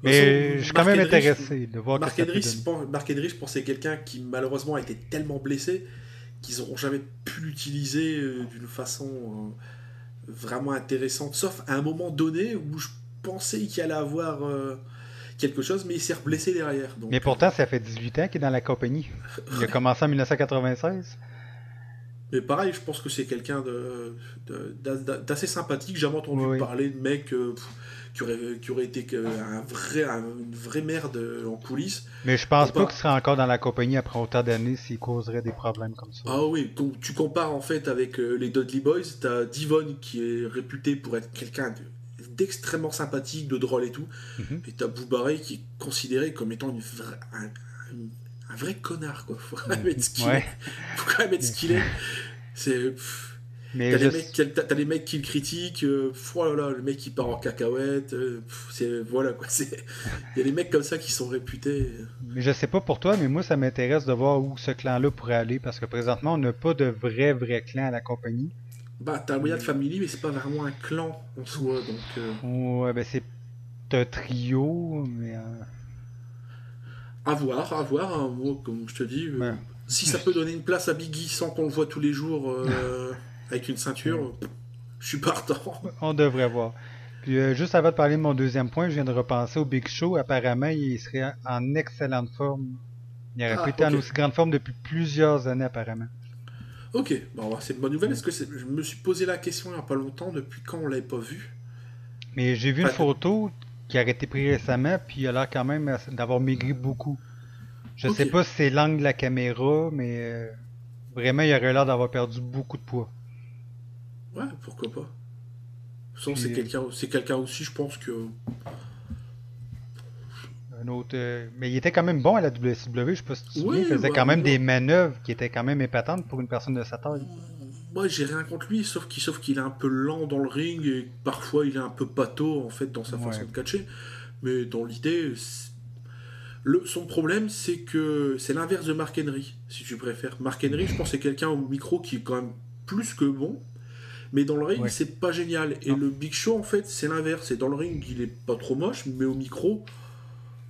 Mais façon, je suis quand même intéressé de voir ce que ça peut donner. Mark Henry, je pense que c'est quelqu'un qui malheureusement a été tellement blessé qu'ils n'auront jamais pu l'utiliser d'une façon vraiment intéressante, sauf à un moment donné où je pensais qu'il allait avoir quelque chose, mais il s'est blessé derrière. Mais Donc, pourtant, ça fait 18 ans qu'il est dans la compagnie. Il a commencé en 1996. mais pareil, je pense que c'est quelqu'un d'assez sympathique. J'ai jamais entendu Oui. parler de mec qui aurait été une vraie merde en coulisses. Mais je pense pas qu'il Compa- serait encore dans la compagnie après autant d'années s'il causerait des problèmes comme ça. Ah oui, quand tu compares en fait avec les Dudley Boys, t'as Devon qui est réputé pour être quelqu'un d'extrêmement sympathique, de drôle et tout, Mhm. et t'as Boubaré qui est considéré comme étant un vrai connard, quoi. Faut quand même être ce qu'il Ouais. est. Faut quand même être ce qu'il est. C'est... Mais T'as je... t'as les mecs qui le critiquent, oh là là, le mec qui part en cacahuète, voilà quoi. Il y a des mecs comme ça qui sont réputés. Mais je sais pas pour toi, mais moi ça m'intéresse de voir où ce clan-là pourrait aller parce que présentement on n'a pas de vrai clan à la compagnie. Bah, t'as Wyatt Family, mais c'est pas vraiment un clan en soi, donc. Ouais, ben c'est un trio, mais À voir, hein, moi, comme je te dis, ben, si ça peut donner une place à Biggie sans qu'on le voit tous les jours avec une ouais, ceinture, je suis partant. on devrait voir. Puis juste avant de parler de mon deuxième point, je viens de repenser au Big Show. Apparemment, il serait en excellente forme. Il aurait pas Ah, été en ok. aussi grande forme depuis plusieurs années apparemment. Ok, bon, c'est une bonne nouvelle. Ouais. Je me suis posé la question il n'y a pas longtemps, depuis quand on l'avait pas vu. Mais j'ai vu une Enfin, photo qui a été prise récemment, puis il a l'air quand même d'avoir maigri beaucoup. Je ok, sais pas si c'est l'angle de la caméra, mais vraiment, il aurait l'air d'avoir perdu beaucoup de poids. ouais, pourquoi pas. De toute façon, Puis c'est quelqu'un aussi, je pense que. un autre. Mais il était quand même bon à la WCW, je sais pas si tu te souviens, il Oui, faisait bah, quand même des moi, manœuvres qui étaient quand même épatantes pour une personne de sa taille. moi j'ai rien contre lui, sauf qu'il est un peu lent dans le ring et parfois il est un peu pâteau en fait dans sa façon Ouais. de catcher. Mais dans l'idée, son problème, c'est que c'est l'inverse de Mark Henry, si tu préfères. Mark Henry, je pense, c'est quelqu'un au micro qui est quand même plus que bon, mais dans le ring, Ouais. c'est pas génial. Et Non. le Big Show, en fait, c'est l'inverse. C'est dans le ring, il est pas trop moche, mais au micro,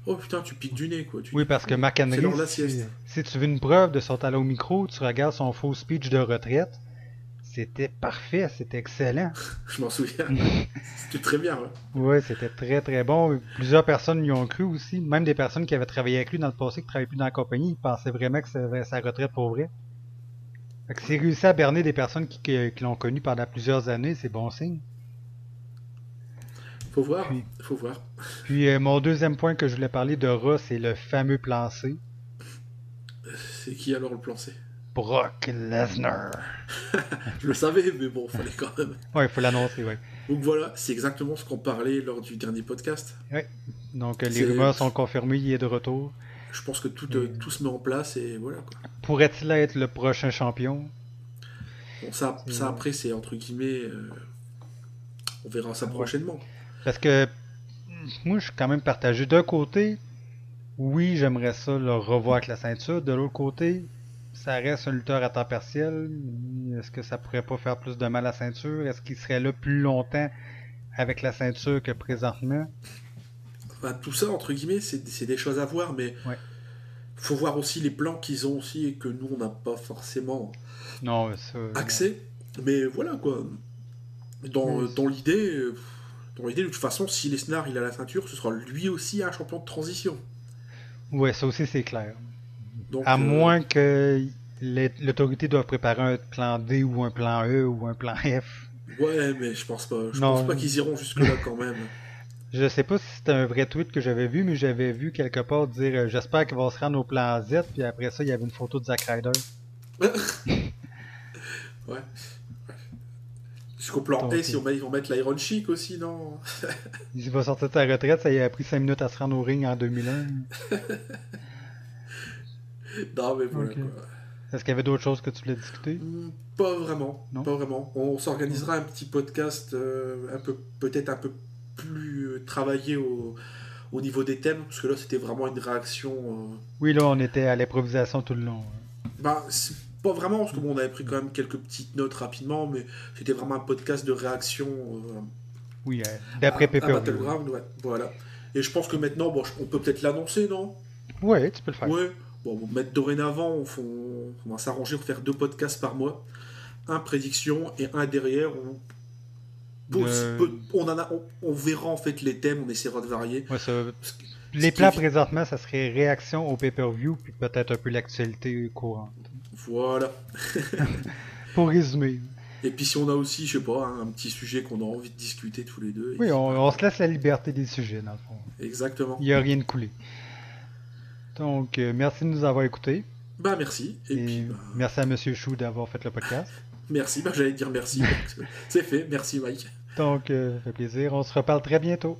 oh putain, tu piques du nez, quoi. Tu Oui, dis, parce que Mark c'est Henry, l'heure de la si, sieste. si tu veux une preuve de son talent au micro, tu regardes son faux speech de retraite. C'était parfait, c'était excellent. Je m'en souviens. C'était très bien, ouais. Ouais, c'était très bon. Plusieurs personnes y ont cru aussi. Même des personnes qui avaient travaillé avec lui dans le passé, qui travaillaient plus dans la compagnie, ils pensaient vraiment que c'était sa retraite pour vrai. Fait que s'il réussit à berner des personnes qui l'ont connu pendant plusieurs années, c'est bon signe. Faut voir, Puis, faut voir. mon deuxième point que je voulais parler de Raw, c'est le fameux plan C. C'est qui alors le plan C? Brock Lesnar. Je le savais, mais bon, fallait quand même. Ouais, il faut l'annoncer, ouais. Donc voilà, c'est exactement ce qu'on parlait lors du dernier podcast. Ouais. Donc les C'est, rumeurs sont confirmées, il est de retour. je pense que Et tout se met en place et voilà quoi. pourrait-il être le prochain champion? Bon, ça C'est- après, c'est entre guillemets, on verra ça Ouais. prochainement. Parce que moi, je suis quand même partagé. D'un côté, oui, j'aimerais ça le revoir avec la ceinture. De l'autre côté, ça reste un lutteur à temps partiel. Est-ce que ça pourrait pas faire plus de mal à la ceinture? Est-ce qu'il serait là plus longtemps avec la ceinture que présentement? Enfin, tout ça, entre guillemets, c'est des choses à voir, mais Ouais. faut voir aussi les plans qu'ils ont aussi et que nous, on n'a pas forcément Non, ça, non. accès. Mais voilà quoi. Dans, Mais dans l'idée, euh, dans l'idée, de toute façon, si Lesnar il a la ceinture, ce sera lui aussi un champion de transition. ouais, ça aussi c'est clair. À Donc, moins que l'autorité doive préparer un plan D ou un plan E ou un plan F. ouais, mais je pense pas. Je pense Non, pas qu'ils iront jusque-là quand même. je sais pas si c'était un vrai tweet que j'avais vu, mais j'avais vu quelque part dire j'espère qu'il va se rendre au plan Z, puis après ça, il y avait une photo de Zack Ryder. Ouais. Jusqu'au plan Donc, S, ils vont mettre l'Iron Chic aussi, non? il va sortir de sa retraite, ça y a pris 5 minutes à se rendre au ring en 2001. Non, mais voilà Ok. quoi. Est-ce qu'il y avait d'autres choses que tu voulais discuter? Pas vraiment, Non? pas vraiment. On Non. s'organisera un petit podcast peut-être un peu plus travaillé au niveau des thèmes, parce que là c'était vraiment une réaction. Oui, là, on était à l'improvisation tout le long. Bah, c'est pas vraiment, parce que bon, on avait pris quand même quelques petites notes rapidement, mais c'était vraiment un podcast de réaction Oui, d'après à Pay-Per-View. Battleground, ouais, voilà. Et je pense que maintenant, bon, on peut peut-être l'annoncer, non? Ouais, tu peux le faire. Ouais. Bon, mettre dorénavant, on va s'arranger pour faire 2 podcasts par mois. Un prédiction et un derrière où on verra en fait les thèmes, on essaiera de varier. Ouais, Ce qui- ce les qui plans est- présentement, ça serait réaction au pay-per-view, puis peut-être un peu l'actualité courante. Voilà. Pour résumer. Et puis si on a aussi, je sais pas, un petit sujet qu'on a envie de discuter tous les deux. Et Oui, puis, on se laisse la liberté des sujets, dans le fond. exactement. Il n'y a rien de coulé. Donc, merci de nous avoir écoutés. Bah merci. Et puis merci à Monsieur Chou d'avoir fait le podcast. merci. Bah j'allais te dire merci. C'est fait. Merci Mike. Donc, ça fait plaisir. On se reparle très bientôt.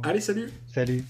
Allez, salut. Salut.